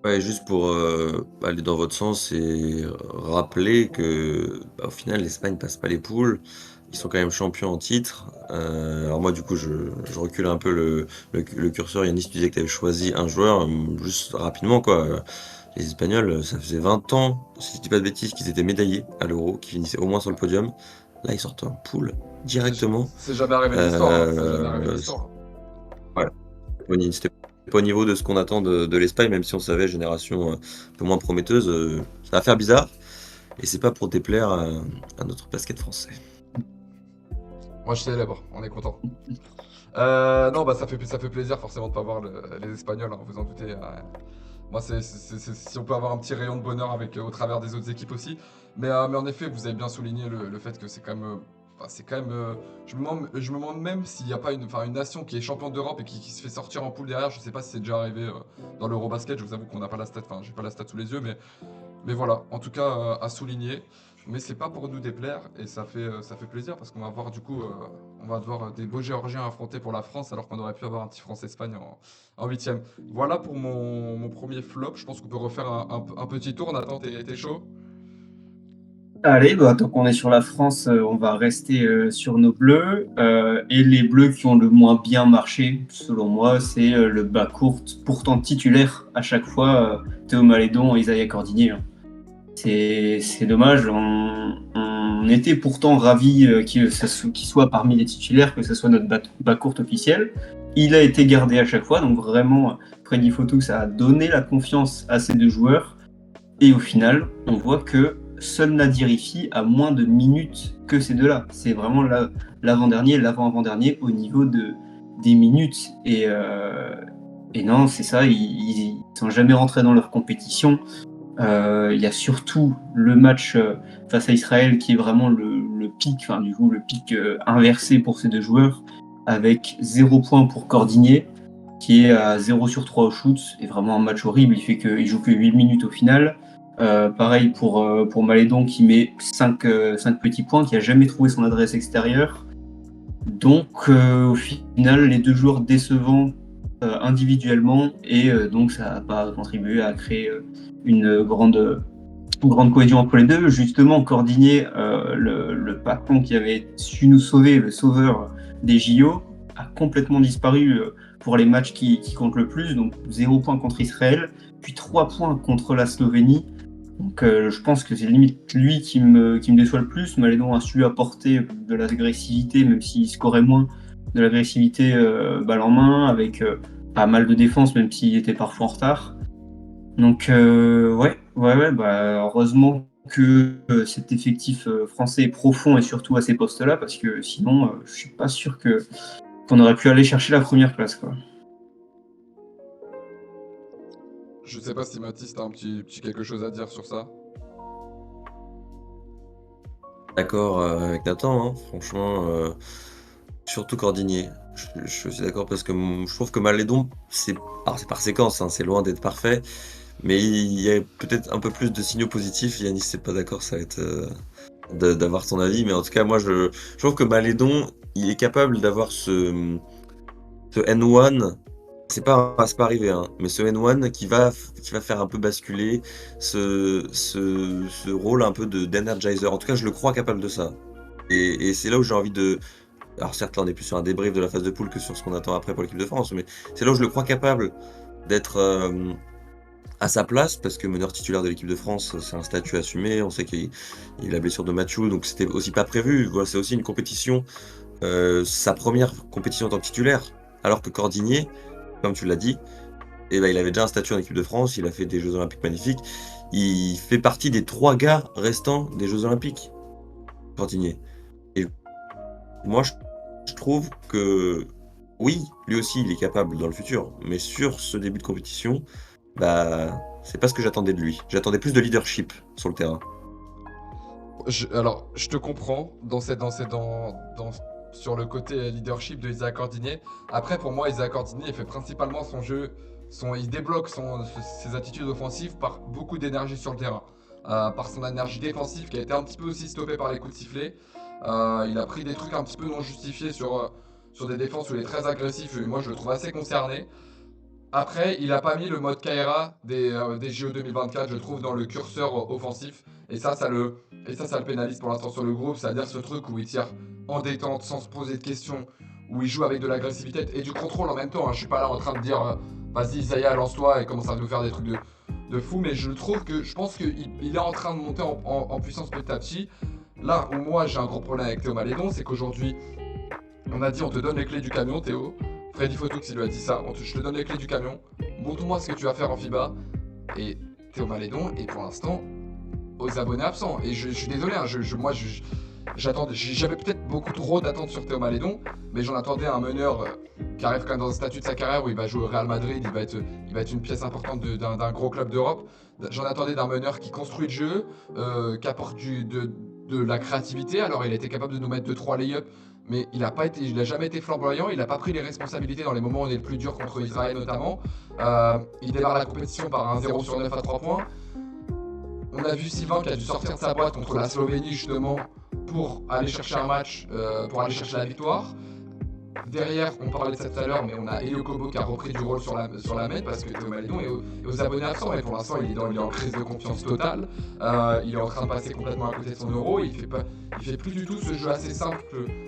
Ouais, juste pour aller dans votre sens et rappeler que au final, l'Espagne passe pas les poules. Ils sont quand même champions en titre. Alors moi, du coup, je recule un peu le curseur. Yannis, tu disais que tu avais choisi un joueur, juste rapidement, quoi. Les Espagnols, ça faisait 20 ans, si je dis pas de bêtises, qu'ils étaient médaillés à l'Euro, qu'ils finissaient au moins sur le podium. Là, ils sortent en poule directement. C'est jamais arrivé de l'histoire. C'est jamais arrivé de l'histoire. Ouais. C'était pas au niveau de ce qu'on attend de l'Espagne, même si on savait génération un peu moins prometteuse. Ça va faire bizarre. Et c'est pas pour déplaire à notre basket français. Moi je célèbre, on est content. Non, ça fait plaisir forcément de pas voir les Espagnols, hein, vous en doutez. Moi, si on peut avoir un petit rayon de bonheur au travers des autres équipes aussi. Mais en effet, vous avez bien souligné le fait que c'est quand même. Enfin, c'est quand même. Je me demande même s'il n'y a pas une nation qui est championne d'Europe et qui se fait sortir en poule derrière. Je sais pas si c'est déjà arrivé dans l'Eurobasket. Je vous avoue qu'on n'a pas la stat. Enfin, j'ai pas la stat sous les yeux, mais voilà. En tout cas, à souligner. Mais c'est pas pour nous déplaire et ça fait plaisir parce qu'on va voir du coup, on va devoir des beaux Géorgiens affronter pour la France alors qu'on aurait pu avoir un petit France-Espagne en huitième. Voilà pour mon premier flop. Je pense qu'on peut refaire un petit tour. Nathan, t'es chaud? Allez, bah, tant qu'on est sur la France, on va rester sur nos bleus. Et les bleus qui ont le moins bien marché, selon moi, c'est le bas court, pourtant titulaire à chaque fois, Théo Malédon et Isaiah Cordigné, hein. C'est dommage. On était pourtant ravis qu'il soit parmi les titulaires, que ce soit notre bas court officiel. Il a été gardé à chaque fois, donc vraiment, Freddy Fotou, ça a donné la confiance à ces deux joueurs. Et au final, on voit que seul Nadir Ifi a moins de minutes que ces deux-là. C'est vraiment l'avant-dernier, l'avant-avant-dernier au niveau des minutes. Et non, c'est ça, ils sont jamais rentrés dans leur compétition. Il y a surtout le match face à Israël qui est vraiment le pic, enfin du coup le pic inversé pour ces deux joueurs, avec 0 point pour Cordigné, qui est à 0 sur 3 au shoot, et vraiment un match horrible, il joue que 8 minutes au final. Pareil pour Malédon qui met 5 petits points, qui a jamais trouvé son adresse extérieure. Donc au final, les deux joueurs décevants individuellement, et donc ça n'a pas contribué à créer une grande cohésion entre les deux. Justement, Cordigné, le patron qui avait su nous sauver, le sauveur des JO, a complètement disparu pour les matchs qui comptent le plus. Donc 0 points contre Israël, puis 3 points contre la Slovénie. Donc je pense que c'est limite lui qui me déçoit le plus. Malédon a su apporter de l'agressivité, même s'il scorait moins, de l'agressivité balle en main, avec pas mal de défense, même s'il était parfois en retard. Donc ouais, bah, heureusement que cet effectif français est profond et surtout à ces postes-là, parce que sinon je suis pas sûr qu'on aurait pu aller chercher la première place, quoi. Je sais pas si Mathis, t'as un petit quelque chose à dire sur ça. D'accord avec Nathan, hein, franchement, surtout Cordigné. Je suis d'accord parce que je trouve que Malédon, c'est par séquence, hein, c'est loin d'être parfait, mais il y a peut-être un peu plus de signaux positifs. Yanis, c'est pas d'accord, ça va être d'avoir ton avis, mais en tout cas, moi, je trouve que Malédon, il est capable d'avoir ce N1. C'est pas arrivé, hein, mais ce N1 qui va faire un peu basculer ce rôle un peu d'energizer. En tout cas, je le crois capable de ça. Et c'est là où j'ai envie de. Alors certes, là, on est plus sur un débrief de la phase de poule que sur ce qu'on attend après pour l'équipe de France, mais c'est là où je le crois capable d'être à sa place, parce que meneur titulaire de l'équipe de France, c'est un statut assumé. On sait qu'il a la blessure de Mathieu, donc c'était aussi pas prévu. Voilà, c'est aussi une compétition, sa première compétition en tant que titulaire, alors que Cordigné, comme tu l'as dit, il avait déjà un statut en équipe de France, il a fait des Jeux Olympiques magnifiques, il fait partie des 3 gars restants des Jeux Olympiques, Cordigné. Et moi, je trouve que oui, lui aussi, il est capable dans le futur, mais sur ce début de compétition, bah, c'est pas ce que j'attendais de lui. J'attendais plus de leadership sur le terrain. Alors, je te comprends sur le côté leadership de Isaac Cordigné. Après, pour moi, Isaac Cordigné, il fait principalement son jeu, il débloque ses attitudes offensives par beaucoup d'énergie sur le terrain. Par son énergie défensive qui a été un petit peu aussi stoppée par les coups de sifflet. Il a pris des trucs un petit peu non justifiés sur des défenses où il est très agressif. Et moi, je le trouve assez concerné. Après, il a pas mis le mode Kaira des JO 2024, je trouve, dans le curseur offensif. Et ça le pénalise pour l'instant sur le groupe. C'est-à-dire ce truc où il tire en détente, sans se poser de questions, où il joue avec de l'agressivité et du contrôle en même temps, hein. Je suis pas là en train de dire vas-y, Isaiah, lance-toi et commence à nous faire des trucs de fou. Mais je pense qu'il est en train de monter en puissance petit à petit. Là où moi j'ai un gros problème avec Théo Malédon, c'est qu'aujourd'hui, on a dit on te donne les clés du camion, Théo. Freddy Fotoux, il lui a dit ça. Je te donne les clés du camion. Montre-moi ce que tu vas faire en FIBA. Et Théo Malédon est pour l'instant aux abonnés absents. Et je suis désolé, hein, J'avais peut-être beaucoup trop d'attentes sur Théo Malédon, mais j'en attendais un meneur qui arrive quand même dans un statut de sa carrière où il va jouer au Real Madrid, il va être une pièce importante d'un gros club d'Europe. J'en attendais d'un meneur qui construit le jeu, qui apporte de la créativité. Alors il était capable de nous mettre 2-3 lay-up, mais il a jamais été flamboyant, il n'a pas pris les responsabilités dans les moments où on est le plus dur contre Israël notamment. Il démarre la compétition par un 0 sur 9 à 3 points. On a vu Sylvain qui a dû sortir de sa boîte contre la Slovénie justement pour aller chercher un match, pour aller chercher la victoire. Derrière, on parlait de ça tout à l'heure, mais on a Elio Kobo qui a repris du rôle sur la main parce que Théo Malédon est aux abonnés absents et pour l'instant il est en crise de confiance totale. Il est en train de passer complètement à côté de son euro. Il fait plus du tout ce jeu assez simple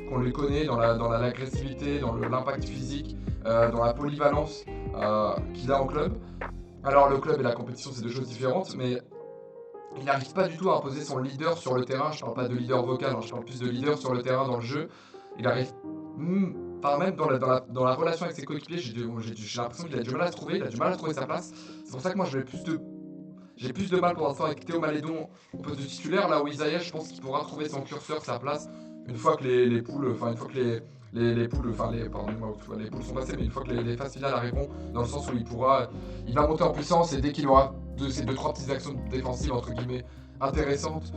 qu'on lui connaît dans l'agressivité, dans l'impact physique, dans la polyvalence qu'il a en club. Alors le club et la compétition c'est deux choses différentes, mais il n'arrive pas du tout à imposer son leader sur le terrain. Je parle pas de leader vocal, je parle plus de leader sur le terrain dans le jeu. Il arrive, enfin même dans la relation avec ses coéquipiers, j'ai l'impression qu'il a du mal à se trouver, il a du mal à trouver sa place. C'est pour ça que moi j'ai plus de mal pour l'instant avec Théo Malédon au poste de titulaire, là où Isaïe, je pense qu'il pourra trouver son curseur, sa place, une fois que les poules, enfin une fois que les poules, enfin pardonnez-moi, les poules sont passées, mais une fois que les phases finales arriveront, dans le sens où il va monter en puissance et dès qu'il aura ces 2-3 petites actions défensives entre guillemets intéressantes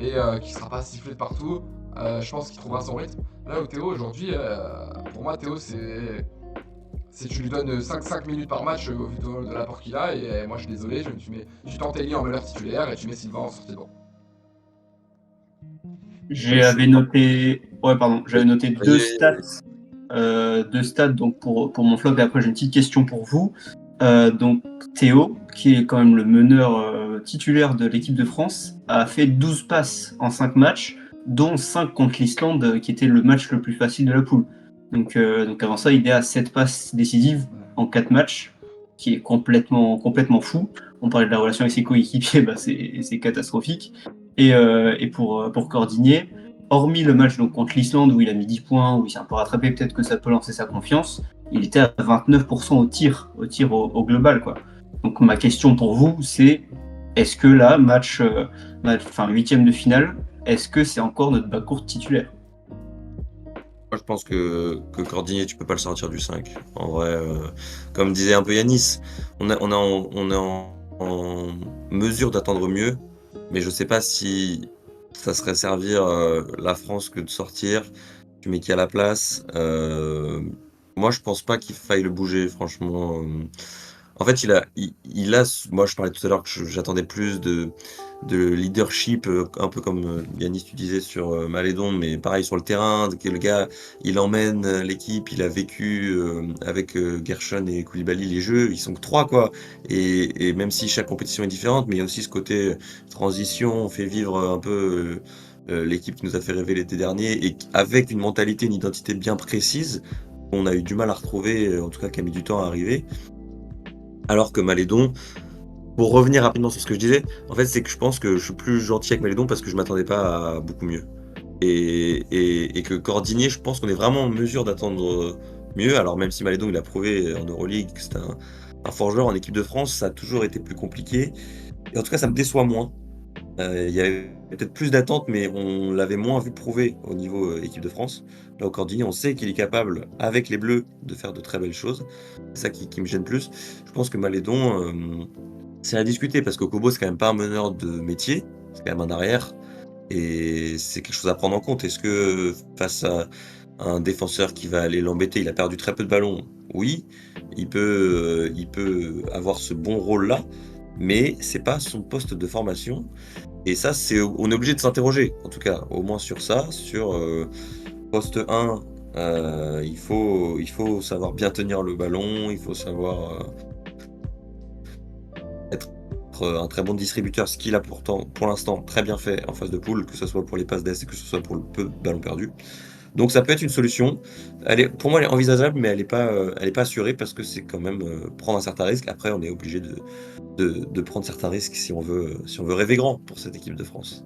et qui sera pas sifflé de partout, je pense qu'il trouvera son rythme. Là où Théo aujourd'hui, pour moi Théo c'est tu lui donnes 5 minutes par match au vu de l'apport qu'il a et moi je suis désolé, tu tentes Eli en meneur titulaire et tu mets Sylvain en sortie de banc. J'avais noté deux stats donc pour mon flop et après j'ai une petite question pour vous. Donc Théo, qui est quand même le meneur titulaire de l'équipe de France, a fait 12 passes en 5 matchs, dont 5 contre l'Islande, qui était le match le plus facile de la poule. Donc avant ça, il est à 7 passes décisives en 4 matchs, qui est complètement fou. On parlait de la relation avec ses coéquipiers, c'est catastrophique. Et pour Cordigné, hormis le match donc, contre l'Islande où il a mis 10 points, où il s'est un peu rattrapé, peut-être que ça peut lancer sa confiance, il était à 29% au tir au global, quoi. Donc ma question pour vous, c'est est-ce que là, huitième de finale, est-ce que c'est encore notre bas-court titulaire? Moi, je pense que Cordigné, tu peux pas le sortir du 5. En vrai, comme disait un peu Yanis, on est en mesure d'attendre mieux, mais je sais pas si ça serait servir la France que de sortir. Tu mets qui à la place. Moi, je pense pas qu'il faille le bouger, franchement. En fait, moi, je parlais tout à l'heure que j'attendais plus de leadership, un peu comme Yanis, tu disais sur Malédon, mais pareil sur le terrain, que le gars, il emmène l'équipe, il a vécu avec Gershon et Koulibaly les jeux, ils sont que 3, quoi. Et même si chaque compétition est différente, mais il y a aussi ce côté transition, on fait vivre un peu l'équipe qui nous a fait rêver l'été dernier, et avec une mentalité, une identité bien précise, on a eu du mal à retrouver, en tout cas qui a mis du temps à arriver. Alors que Malédon, pour revenir rapidement sur ce que je disais, en fait, c'est que je pense que je suis plus gentil avec Malédon parce que je m'attendais pas à beaucoup mieux. Et que Cordigné, je pense qu'on est vraiment en mesure d'attendre mieux. Alors même si Malédon, il a prouvé en Euroleague que c'était un fort joueur en équipe de France, ça a toujours été plus compliqué. Et en tout cas, ça me déçoit moins. Il y avait peut-être plus d'attentes, mais on l'avait moins vu prouver au niveau équipe de France. Là, au Cordigny, on sait qu'il est capable, avec les Bleus, de faire de très belles choses. C'est ça qui me gêne plus. Je pense que Malédon, c'est à discuter, parce qu'Okobo, c'est quand même pas un meneur de métier, c'est quand même un arrière, et c'est quelque chose à prendre en compte. Est-ce que face à un défenseur qui va aller l'embêter, il a perdu très peu de ballons, oui, il peut avoir ce bon rôle-là, mais c'est pas son poste de formation. Et ça, on est obligé de s'interroger, en tout cas, au moins sur ça, sur poste 1, il faut savoir bien tenir le ballon, il faut savoir être un très bon distributeur, ce qu'il a pourtant, pour l'instant, très bien fait en phase de poule, que ce soit pour les passes d'ess et que ce soit pour le peu de ballons perdus. Donc ça peut être une solution. Pour moi, elle est envisageable, mais elle n'est pas assurée parce que c'est quand même prendre un certain risque. Après, on est obligé de prendre certains risques si on veut rêver grand pour cette équipe de France.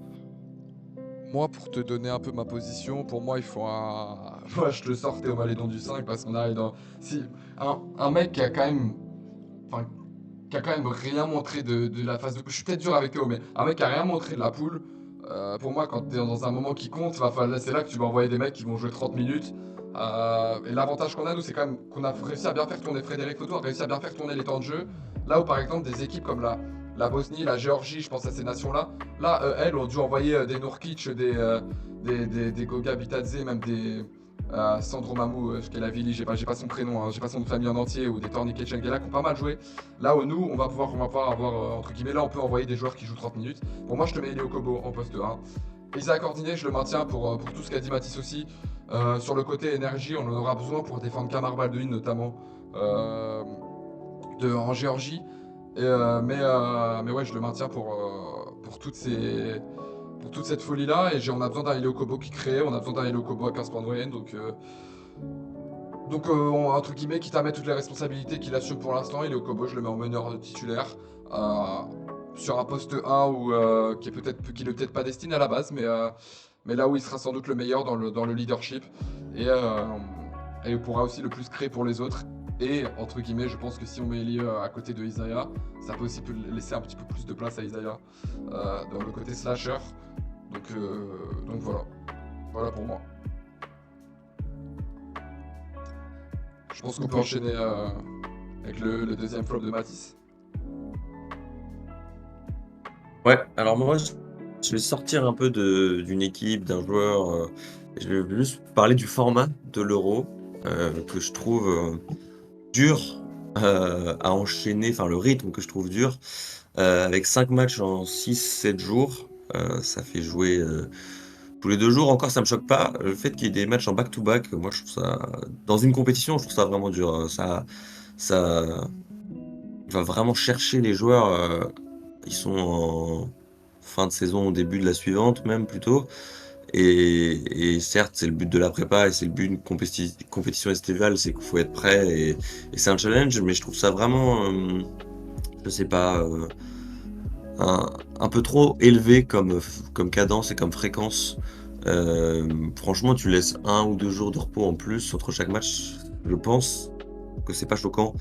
Moi, pour te donner un peu ma position, pour moi, il faut un. Moi, je te sors Théo Malédon du 5 parce qu'on arrive dans. Si, un mec qui a quand même. Enfin, qui a quand même rien montré de la phase de poule. Je suis peut-être dur avec Théo, mais un mec qui a rien montré de la poule, Pour moi, quand tu es dans un moment qui compte, c'est là que tu vas envoyer des mecs qui vont jouer 30 minutes. Et l'avantage qu'on a, nous, c'est quand même qu'on a réussi à bien faire tourner Frédéric Photo, a réussi à bien faire tourner les temps de jeu. Là où, par exemple, des équipes comme la Bosnie, la Géorgie, je pense à ces nations-là, là, elles ont dû envoyer des Nurkic, des Goga Bitadze, même des Sandro Mamou, Shkelavili, j'ai pas son prénom, hein, j'ai pas son nom de famille en entier, ou des Tornike Chengela qui ont pas mal joué. Là où nous, on va pouvoir avoir, entre guillemets, là, on peut envoyer des joueurs qui jouent 30 minutes. Pour moi, je te mets Elio Kobo en poste 1. Isaac Ordiné, je le maintiens pour tout ce qu'a dit Mathis aussi. Sur le côté énergie, on en aura besoin pour défendre Kamar Baldwin notamment euh, en Géorgie. Mais ouais, je le maintiens pour toute cette folie-là. Et on a besoin d'un Elio Kobo qui crée, on a besoin d'un Elio Kobo à 15 points de moyenne. Entre guillemets, quitte à mettre toutes les responsabilités qu'il assume pour l'instant, Elio Kobo, je le mets en meneur titulaire. Sur un poste 1 qui est peut-être pas destiné à la base, mais là où il sera sans doute le meilleur dans le leadership et pourra aussi le plus créer pour les autres. Et entre guillemets, je pense que si on met Eli à côté de Isaiah, ça peut aussi laisser un petit peu plus de place à Isaiah dans le côté slasher. Donc voilà pour moi. Je pense qu'on peut enchaîner avec le deuxième flop de Matisse. Ouais, alors moi, je vais sortir un peu d'une équipe, d'un joueur. Je vais juste parler du format de l'Euro que je trouve dur à enchaîner, enfin le rythme que je trouve dur. Avec 5 matchs en 6-7 jours, ça fait jouer tous les 2 jours. Encore, ça me choque pas. Le fait qu'il y ait des matchs en back-to-back, moi je trouve ça, dans une compétition, je trouve ça vraiment dur. Ça va vraiment chercher les joueurs. Ils sont en fin de saison, au début de la suivante, même plutôt. Et certes, c'est le but de la prépa et c'est le but d'une compétition estivale, c'est qu'il faut être prêt et c'est un challenge, mais je trouve ça vraiment, je sais pas, un peu trop élevé comme cadence et comme fréquence. Franchement, tu laisses 1 ou 2 jours de repos en plus entre chaque match, je pense que c'est pas choquant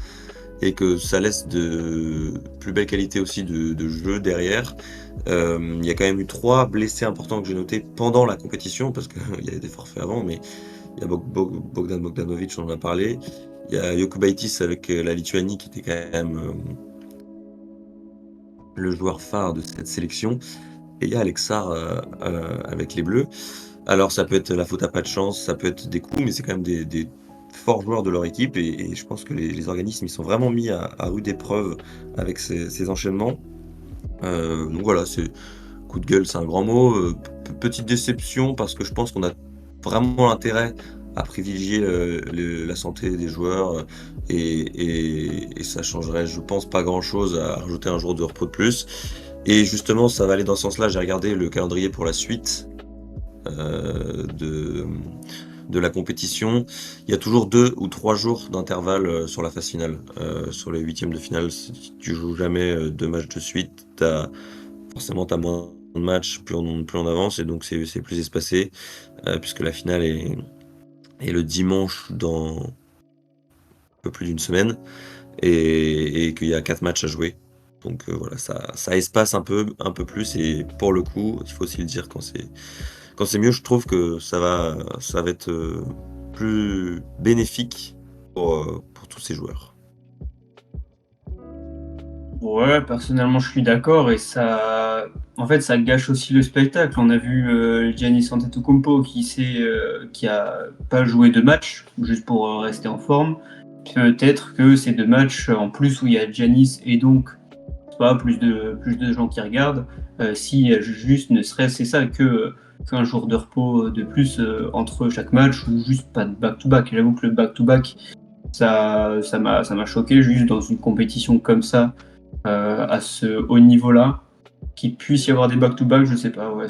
et que ça laisse de plus belle qualité aussi de jeu derrière. Il y a quand même eu 3 blessés importants que j'ai notés pendant la compétition, parce qu'il y avait des forfaits avant, mais il y a Bogdan Bogdanovic, on en a parlé. Il y a Jokubaitis avec la Lituanie, qui était quand même le joueur phare de cette sélection. Et il y a Alexar avec les Bleus. Alors ça peut être la faute à pas de chance, ça peut être des coups, mais c'est quand même des forts joueurs de leur équipe et je pense que les organismes ils sont vraiment mis à rude épreuve avec ces enchaînements. Donc voilà, c'est coup de gueule, c'est un grand mot. Petite déception parce que je pense qu'on a vraiment intérêt à privilégier la santé des joueurs et ça changerait, je pense, pas grand-chose à rajouter un jour de repos de plus. Et justement, ça va aller dans ce sens-là. J'ai regardé le calendrier pour la suite de la compétition. Il y a toujours 2 ou 3 jours d'intervalle sur la phase finale. Sur les huitièmes de finale, si tu joues jamais 2 matchs de suite, forcément t'as moins de matchs, plus on avance, et donc c'est plus espacé, puisque la finale est le dimanche dans un peu plus d'une semaine, et qu'il y a 4 matchs à jouer. Donc voilà, ça espace un peu plus, et pour le coup, il faut aussi le dire quand c'est mieux, je trouve que ça va être plus bénéfique pour tous ces joueurs. Ouais, personnellement, je suis d'accord et en fait, ça gâche aussi le spectacle. On a vu Giannis Antetokounmpo qui a pas joué de match juste pour rester en forme. Peut-être que ces 2 matchs en plus où il y a Giannis et donc pas plus de gens qui regardent, si juste ne serait-ce c'est ça qu'un jour de repos de plus entre chaque match ou juste pas de back-to-back. J'avoue que le back-to-back, ça m'a choqué juste dans une compétition comme ça. À ce haut niveau-là, qu'il puisse y avoir des back-to-back, je sais pas, ouais,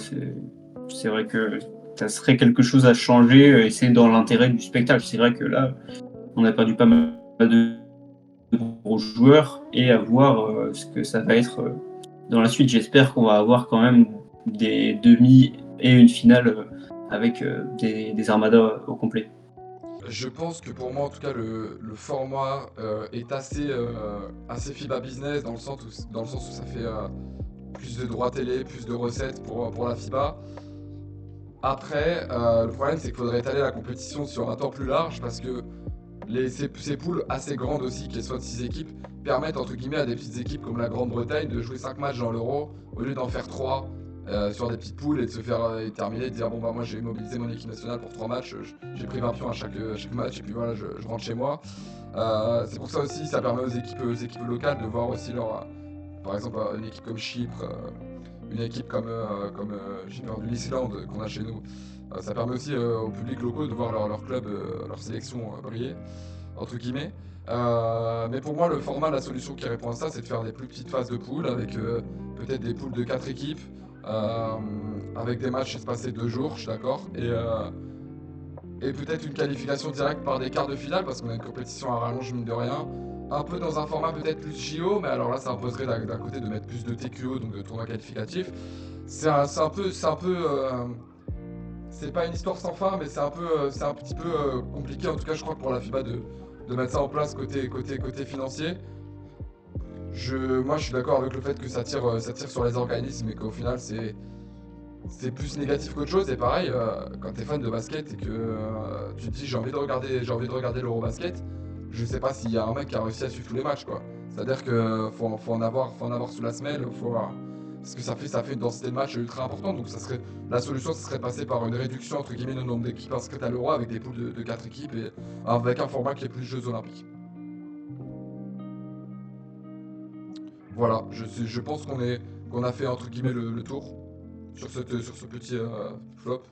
c'est vrai que ça serait quelque chose à changer et c'est dans l'intérêt du spectacle. C'est vrai que là, on a perdu pas mal de gros joueurs et à voir ce que ça va être dans la suite. J'espère qu'on va avoir quand même des demi et une finale avec des armadas au complet. Je pense que pour moi, en tout cas, le format est assez FIBA business dans le sens où ça fait plus de droits télé, plus de recettes pour la FIBA. Après, le problème c'est qu'il faudrait étaler la compétition sur un temps plus large parce que ces poules assez grandes aussi, qu'elles soient de 6 équipes, permettent entre guillemets à des petites équipes comme la Grande-Bretagne de jouer 5 matchs dans l'Euro au lieu d'en faire 3 sur des petites poules et de se faire terminer et de dire bon bah moi j'ai mobilisé mon équipe nationale pour 3 matchs, j'ai pris 20 pions à chaque match et puis voilà je rentre chez moi. C'est pour ça aussi ça permet aux équipes locales de voir aussi par exemple une équipe comme Chypre, une équipe comme j'ai perdu l'Islande qu'on a chez nous. Ça permet aussi aux publics locaux de voir leur club, leur sélection briller, entre guillemets. Mais pour moi, le format, la solution qui répond à ça, c'est de faire des plus petites phases de poule avec peut-être des poules de 4 équipes, avec des matchs espacés de 2 jours, je suis d'accord, et peut-être une qualification directe par des quarts de finale, parce qu'on a une compétition à rallonge, mine de rien. Un peu dans un format peut-être plus JO, mais alors là, ça imposerait d'un côté de mettre plus de TQO, donc de tournois qualificatifs. C'est un peu. C'est pas une histoire sans fin, mais c'est un petit peu compliqué, en tout cas, je crois, pour la FIBA de mettre ça en place côté financier. Moi, je suis d'accord avec le fait que ça tire sur les organismes et qu'au final, c'est plus négatif qu'autre chose. Et pareil, quand t'es fan de basket et que tu te dis j'ai envie de regarder l'Eurobasket, je sais pas s'il y a un mec qui a réussi à suivre tous les matchs, quoi. C'est-à-dire que faut en avoir sous la semelle, parce que ça fait une densité de match ultra importante. Donc la solution, ce serait passer par une réduction entre guillemets du nombre d'équipes inscrites à l'Euro avec des poules de 4 équipes et avec un format qui est plus Jeux Olympiques. Voilà, je pense qu'on a fait entre guillemets le tour sur ce petit flop.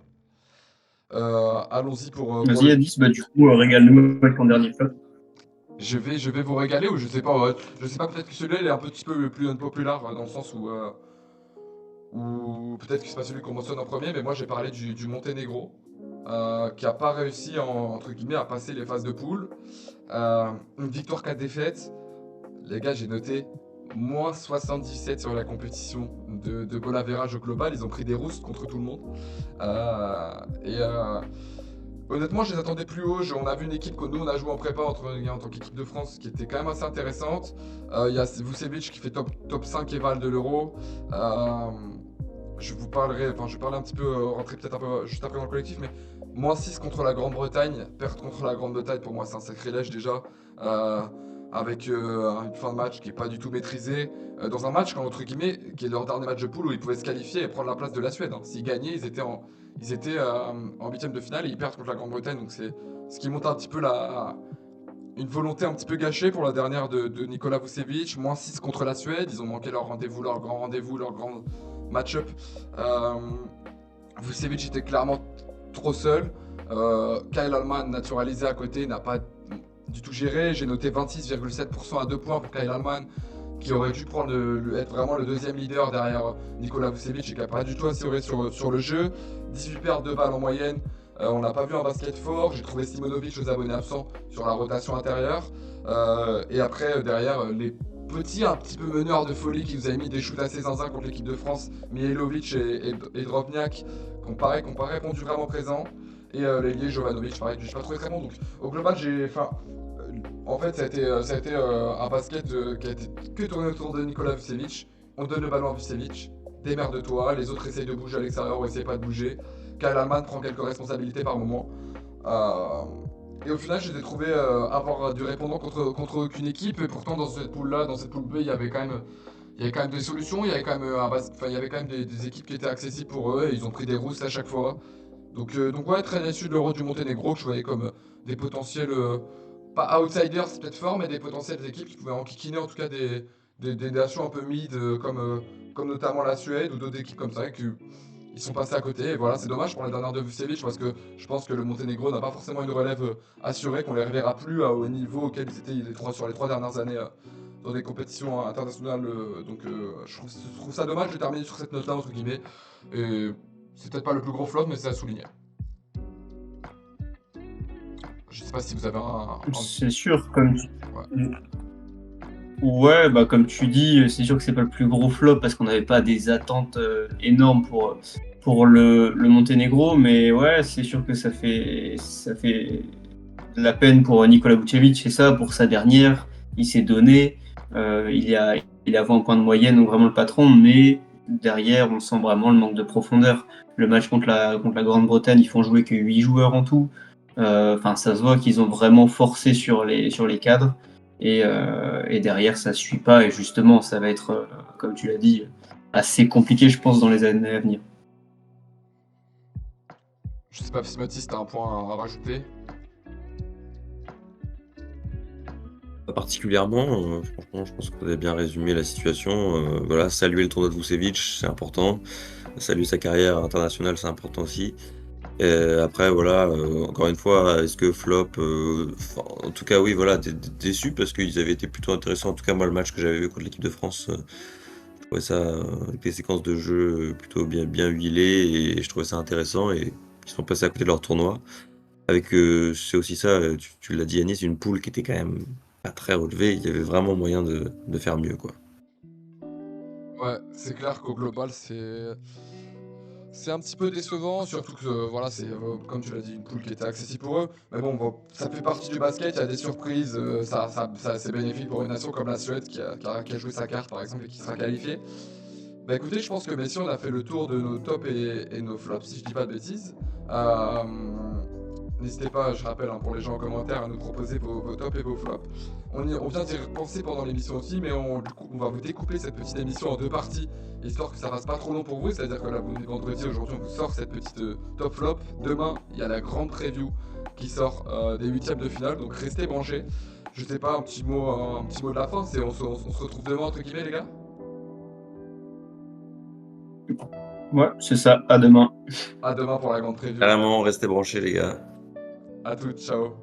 Allons-y pour Vas-y, Addis, bah, du coup, régale-nous avec ton dernier flop. je vais vous régaler ou je sais pas, peut-être que celui-là il est un petit peu plus unpopular dans le sens où peut-être que c'est pas celui qu'on mentionne en premier, mais moi j'ai parlé du Monténégro qui a pas réussi entre guillemets à passer les phases de poule. Une victoire 4 défaites. Les gars, j'ai noté moins 77 sur la compétition de goal average au global. Ils ont pris des roustes contre tout le monde. Honnêtement, je les attendais plus haut. On a vu une équipe que nous, on a joué en prépa en tant qu'équipe de France qui était quand même assez intéressante. Il y a Vucevic qui fait top 5 éval de l'Euro. Je vais parler un petit peu, rentrer peut-être un peu juste après dans le collectif, mais moins 6 contre la Grande-Bretagne. Perdre contre la Grande-Bretagne, pour moi, c'est un sacrilège déjà. Avec une fin de match qui n'est pas du tout maîtrisée. Dans un match, entre guillemets, qui est leur dernier match de poule où ils pouvaient se qualifier et prendre la place de la Suède. S'ils gagnaient, ils étaient en huitième de finale et ils perdent contre la Grande-Bretagne. Donc c'est ce qui montre un petit peu une volonté un petit peu gâchée pour la dernière de Nikola Vucevic. Moins 6 contre la Suède. Ils ont manqué leur grand rendez-vous, leur grand match-up. Vucevic était clairement trop seul. Kyle Allman, naturalisé à côté, n'a pas du tout géré. J'ai noté 26,7% à 2 points pour Kyle Allman, qui aurait dû être vraiment le deuxième leader derrière Nikola Vucevic et qui n'a pas du tout assuré sur le jeu. 18 pertes de balles en moyenne. On n'a pas vu un basket fort. J'ai trouvé Simonovic aux abonnés absents sur la rotation intérieure. Et après, derrière, les petits, un petit peu meneurs de folie qui nous avaient mis des shoots assez zinzin contre l'équipe de France, Mihailovic et Drobniak, qui n'ont pas répondu vraiment présent. Et l'ailier Jovanovic, pareil, je suis pas trouvé très bon. Donc au global, en fait, ça a été un basket qui a été que tourné autour de Nikola Vucevic. On donne le ballon à Vucevic, démerde-toi, les autres essayent de bouger à l'extérieur ou essayent pas de bouger. Kyle Allman prend quelques responsabilités par moment. Et au final, je les ai trouvés avoir du répondant contre aucune équipe. Et pourtant, dans cette poule-là, dans cette poule B, il y avait quand même des solutions. Il y avait quand même des équipes qui étaient accessibles pour eux. Et ils ont pris des roustes à chaque fois. Donc ouais, très déçu de l'Euro du Monténégro, que je voyais comme des potentiels, pas outsiders, c'est peut-être fort, mais des potentielles équipes qui pouvaient enquiquiner en tout cas des nations un peu mid, comme notamment la Suède ou d'autres équipes comme ça, ils sont passés à côté. Et voilà, c'est dommage pour la dernière de Vucevic, parce que je pense que le Monténégro n'a pas forcément une relève assurée, qu'on les reverra plus au niveau auquel ils étaient sur les 3 dernières années dans des compétitions internationales. Donc je trouve ça dommage de terminer sur cette note-là, entre guillemets. Et c'est peut-être pas le plus gros flop, mais c'est à souligner. Je sais pas si vous avez C'est sûr, comme tu... Ouais. Ouais, bah comme tu dis, c'est sûr que c'est pas le plus gros flop parce qu'on n'avait pas des attentes énormes pour le Monténégro, mais ouais, c'est sûr que ça fait de la peine pour Nikola Vucevic, c'est ça, pour sa dernière, il s'est donné, il a 20 points de moyenne, donc vraiment le patron, mais derrière, on sent vraiment le manque de profondeur. Le match contre la Grande-Bretagne, ils font jouer que 8 joueurs en tout. Enfin, ça se voit qu'ils ont vraiment forcé sur les cadres. Et derrière, ça ne suit pas. Et justement, ça va être, comme tu l'as dit, assez compliqué, je pense, dans les années à venir. Je sais pas si Mathis, t'as un point à rajouter. Pas particulièrement, franchement, je pense que vous avez bien résumé la situation. Voilà, saluer le tournoi de Vucevic, c'est important. Saluer sa carrière internationale, c'est important aussi. Et après, voilà, encore une fois, est-ce que flop en tout cas, oui, voilà, déçu parce qu'ils avaient été plutôt intéressants. En tout cas, moi, le match que j'avais vu contre l'équipe de France, je trouvais ça, avec des séquences de jeu plutôt bien huilées et je trouvais ça intéressant et ils sont passés à côté de leur tournoi. Avec, c'est aussi ça, tu l'as dit, Yanis, une poule qui était quand même pas très relevée. Il y avait vraiment moyen de faire mieux, quoi. Ouais, c'est clair qu'au global, c'est un petit peu décevant, surtout que voilà, c'est comme tu l'as dit, une poule qui était accessible pour eux. Mais bon, ça fait partie du basket, il y a des surprises, c'est bénéfique pour une nation comme la Suède qui a joué sa carte par exemple et qui sera qualifiée. Bah écoutez, je pense que messieurs, on a fait le tour de nos tops et nos flops, si je dis pas de bêtises. Euh, N'hésitez pas, je rappelle, pour les gens en commentaire, à nous proposer vos tops et vos flops. On vient d'y repenser pendant l'émission aussi, mais du coup, on va vous découper cette petite émission en 2 parties, histoire que ça fasse pas trop long pour vous. C'est-à-dire que là, vous venez vendredi, aujourd'hui, on vous sort cette petite top flop. Demain, il y a la grande preview qui sort des huitièmes de finale, donc restez branchés. Je sais pas, un petit mot de la fin, on se retrouve demain, entre guillemets, les gars. Ouais, c'est ça. À demain. À demain pour la grande preview. Carrément, restez branchés, les gars. À toutes, ciao.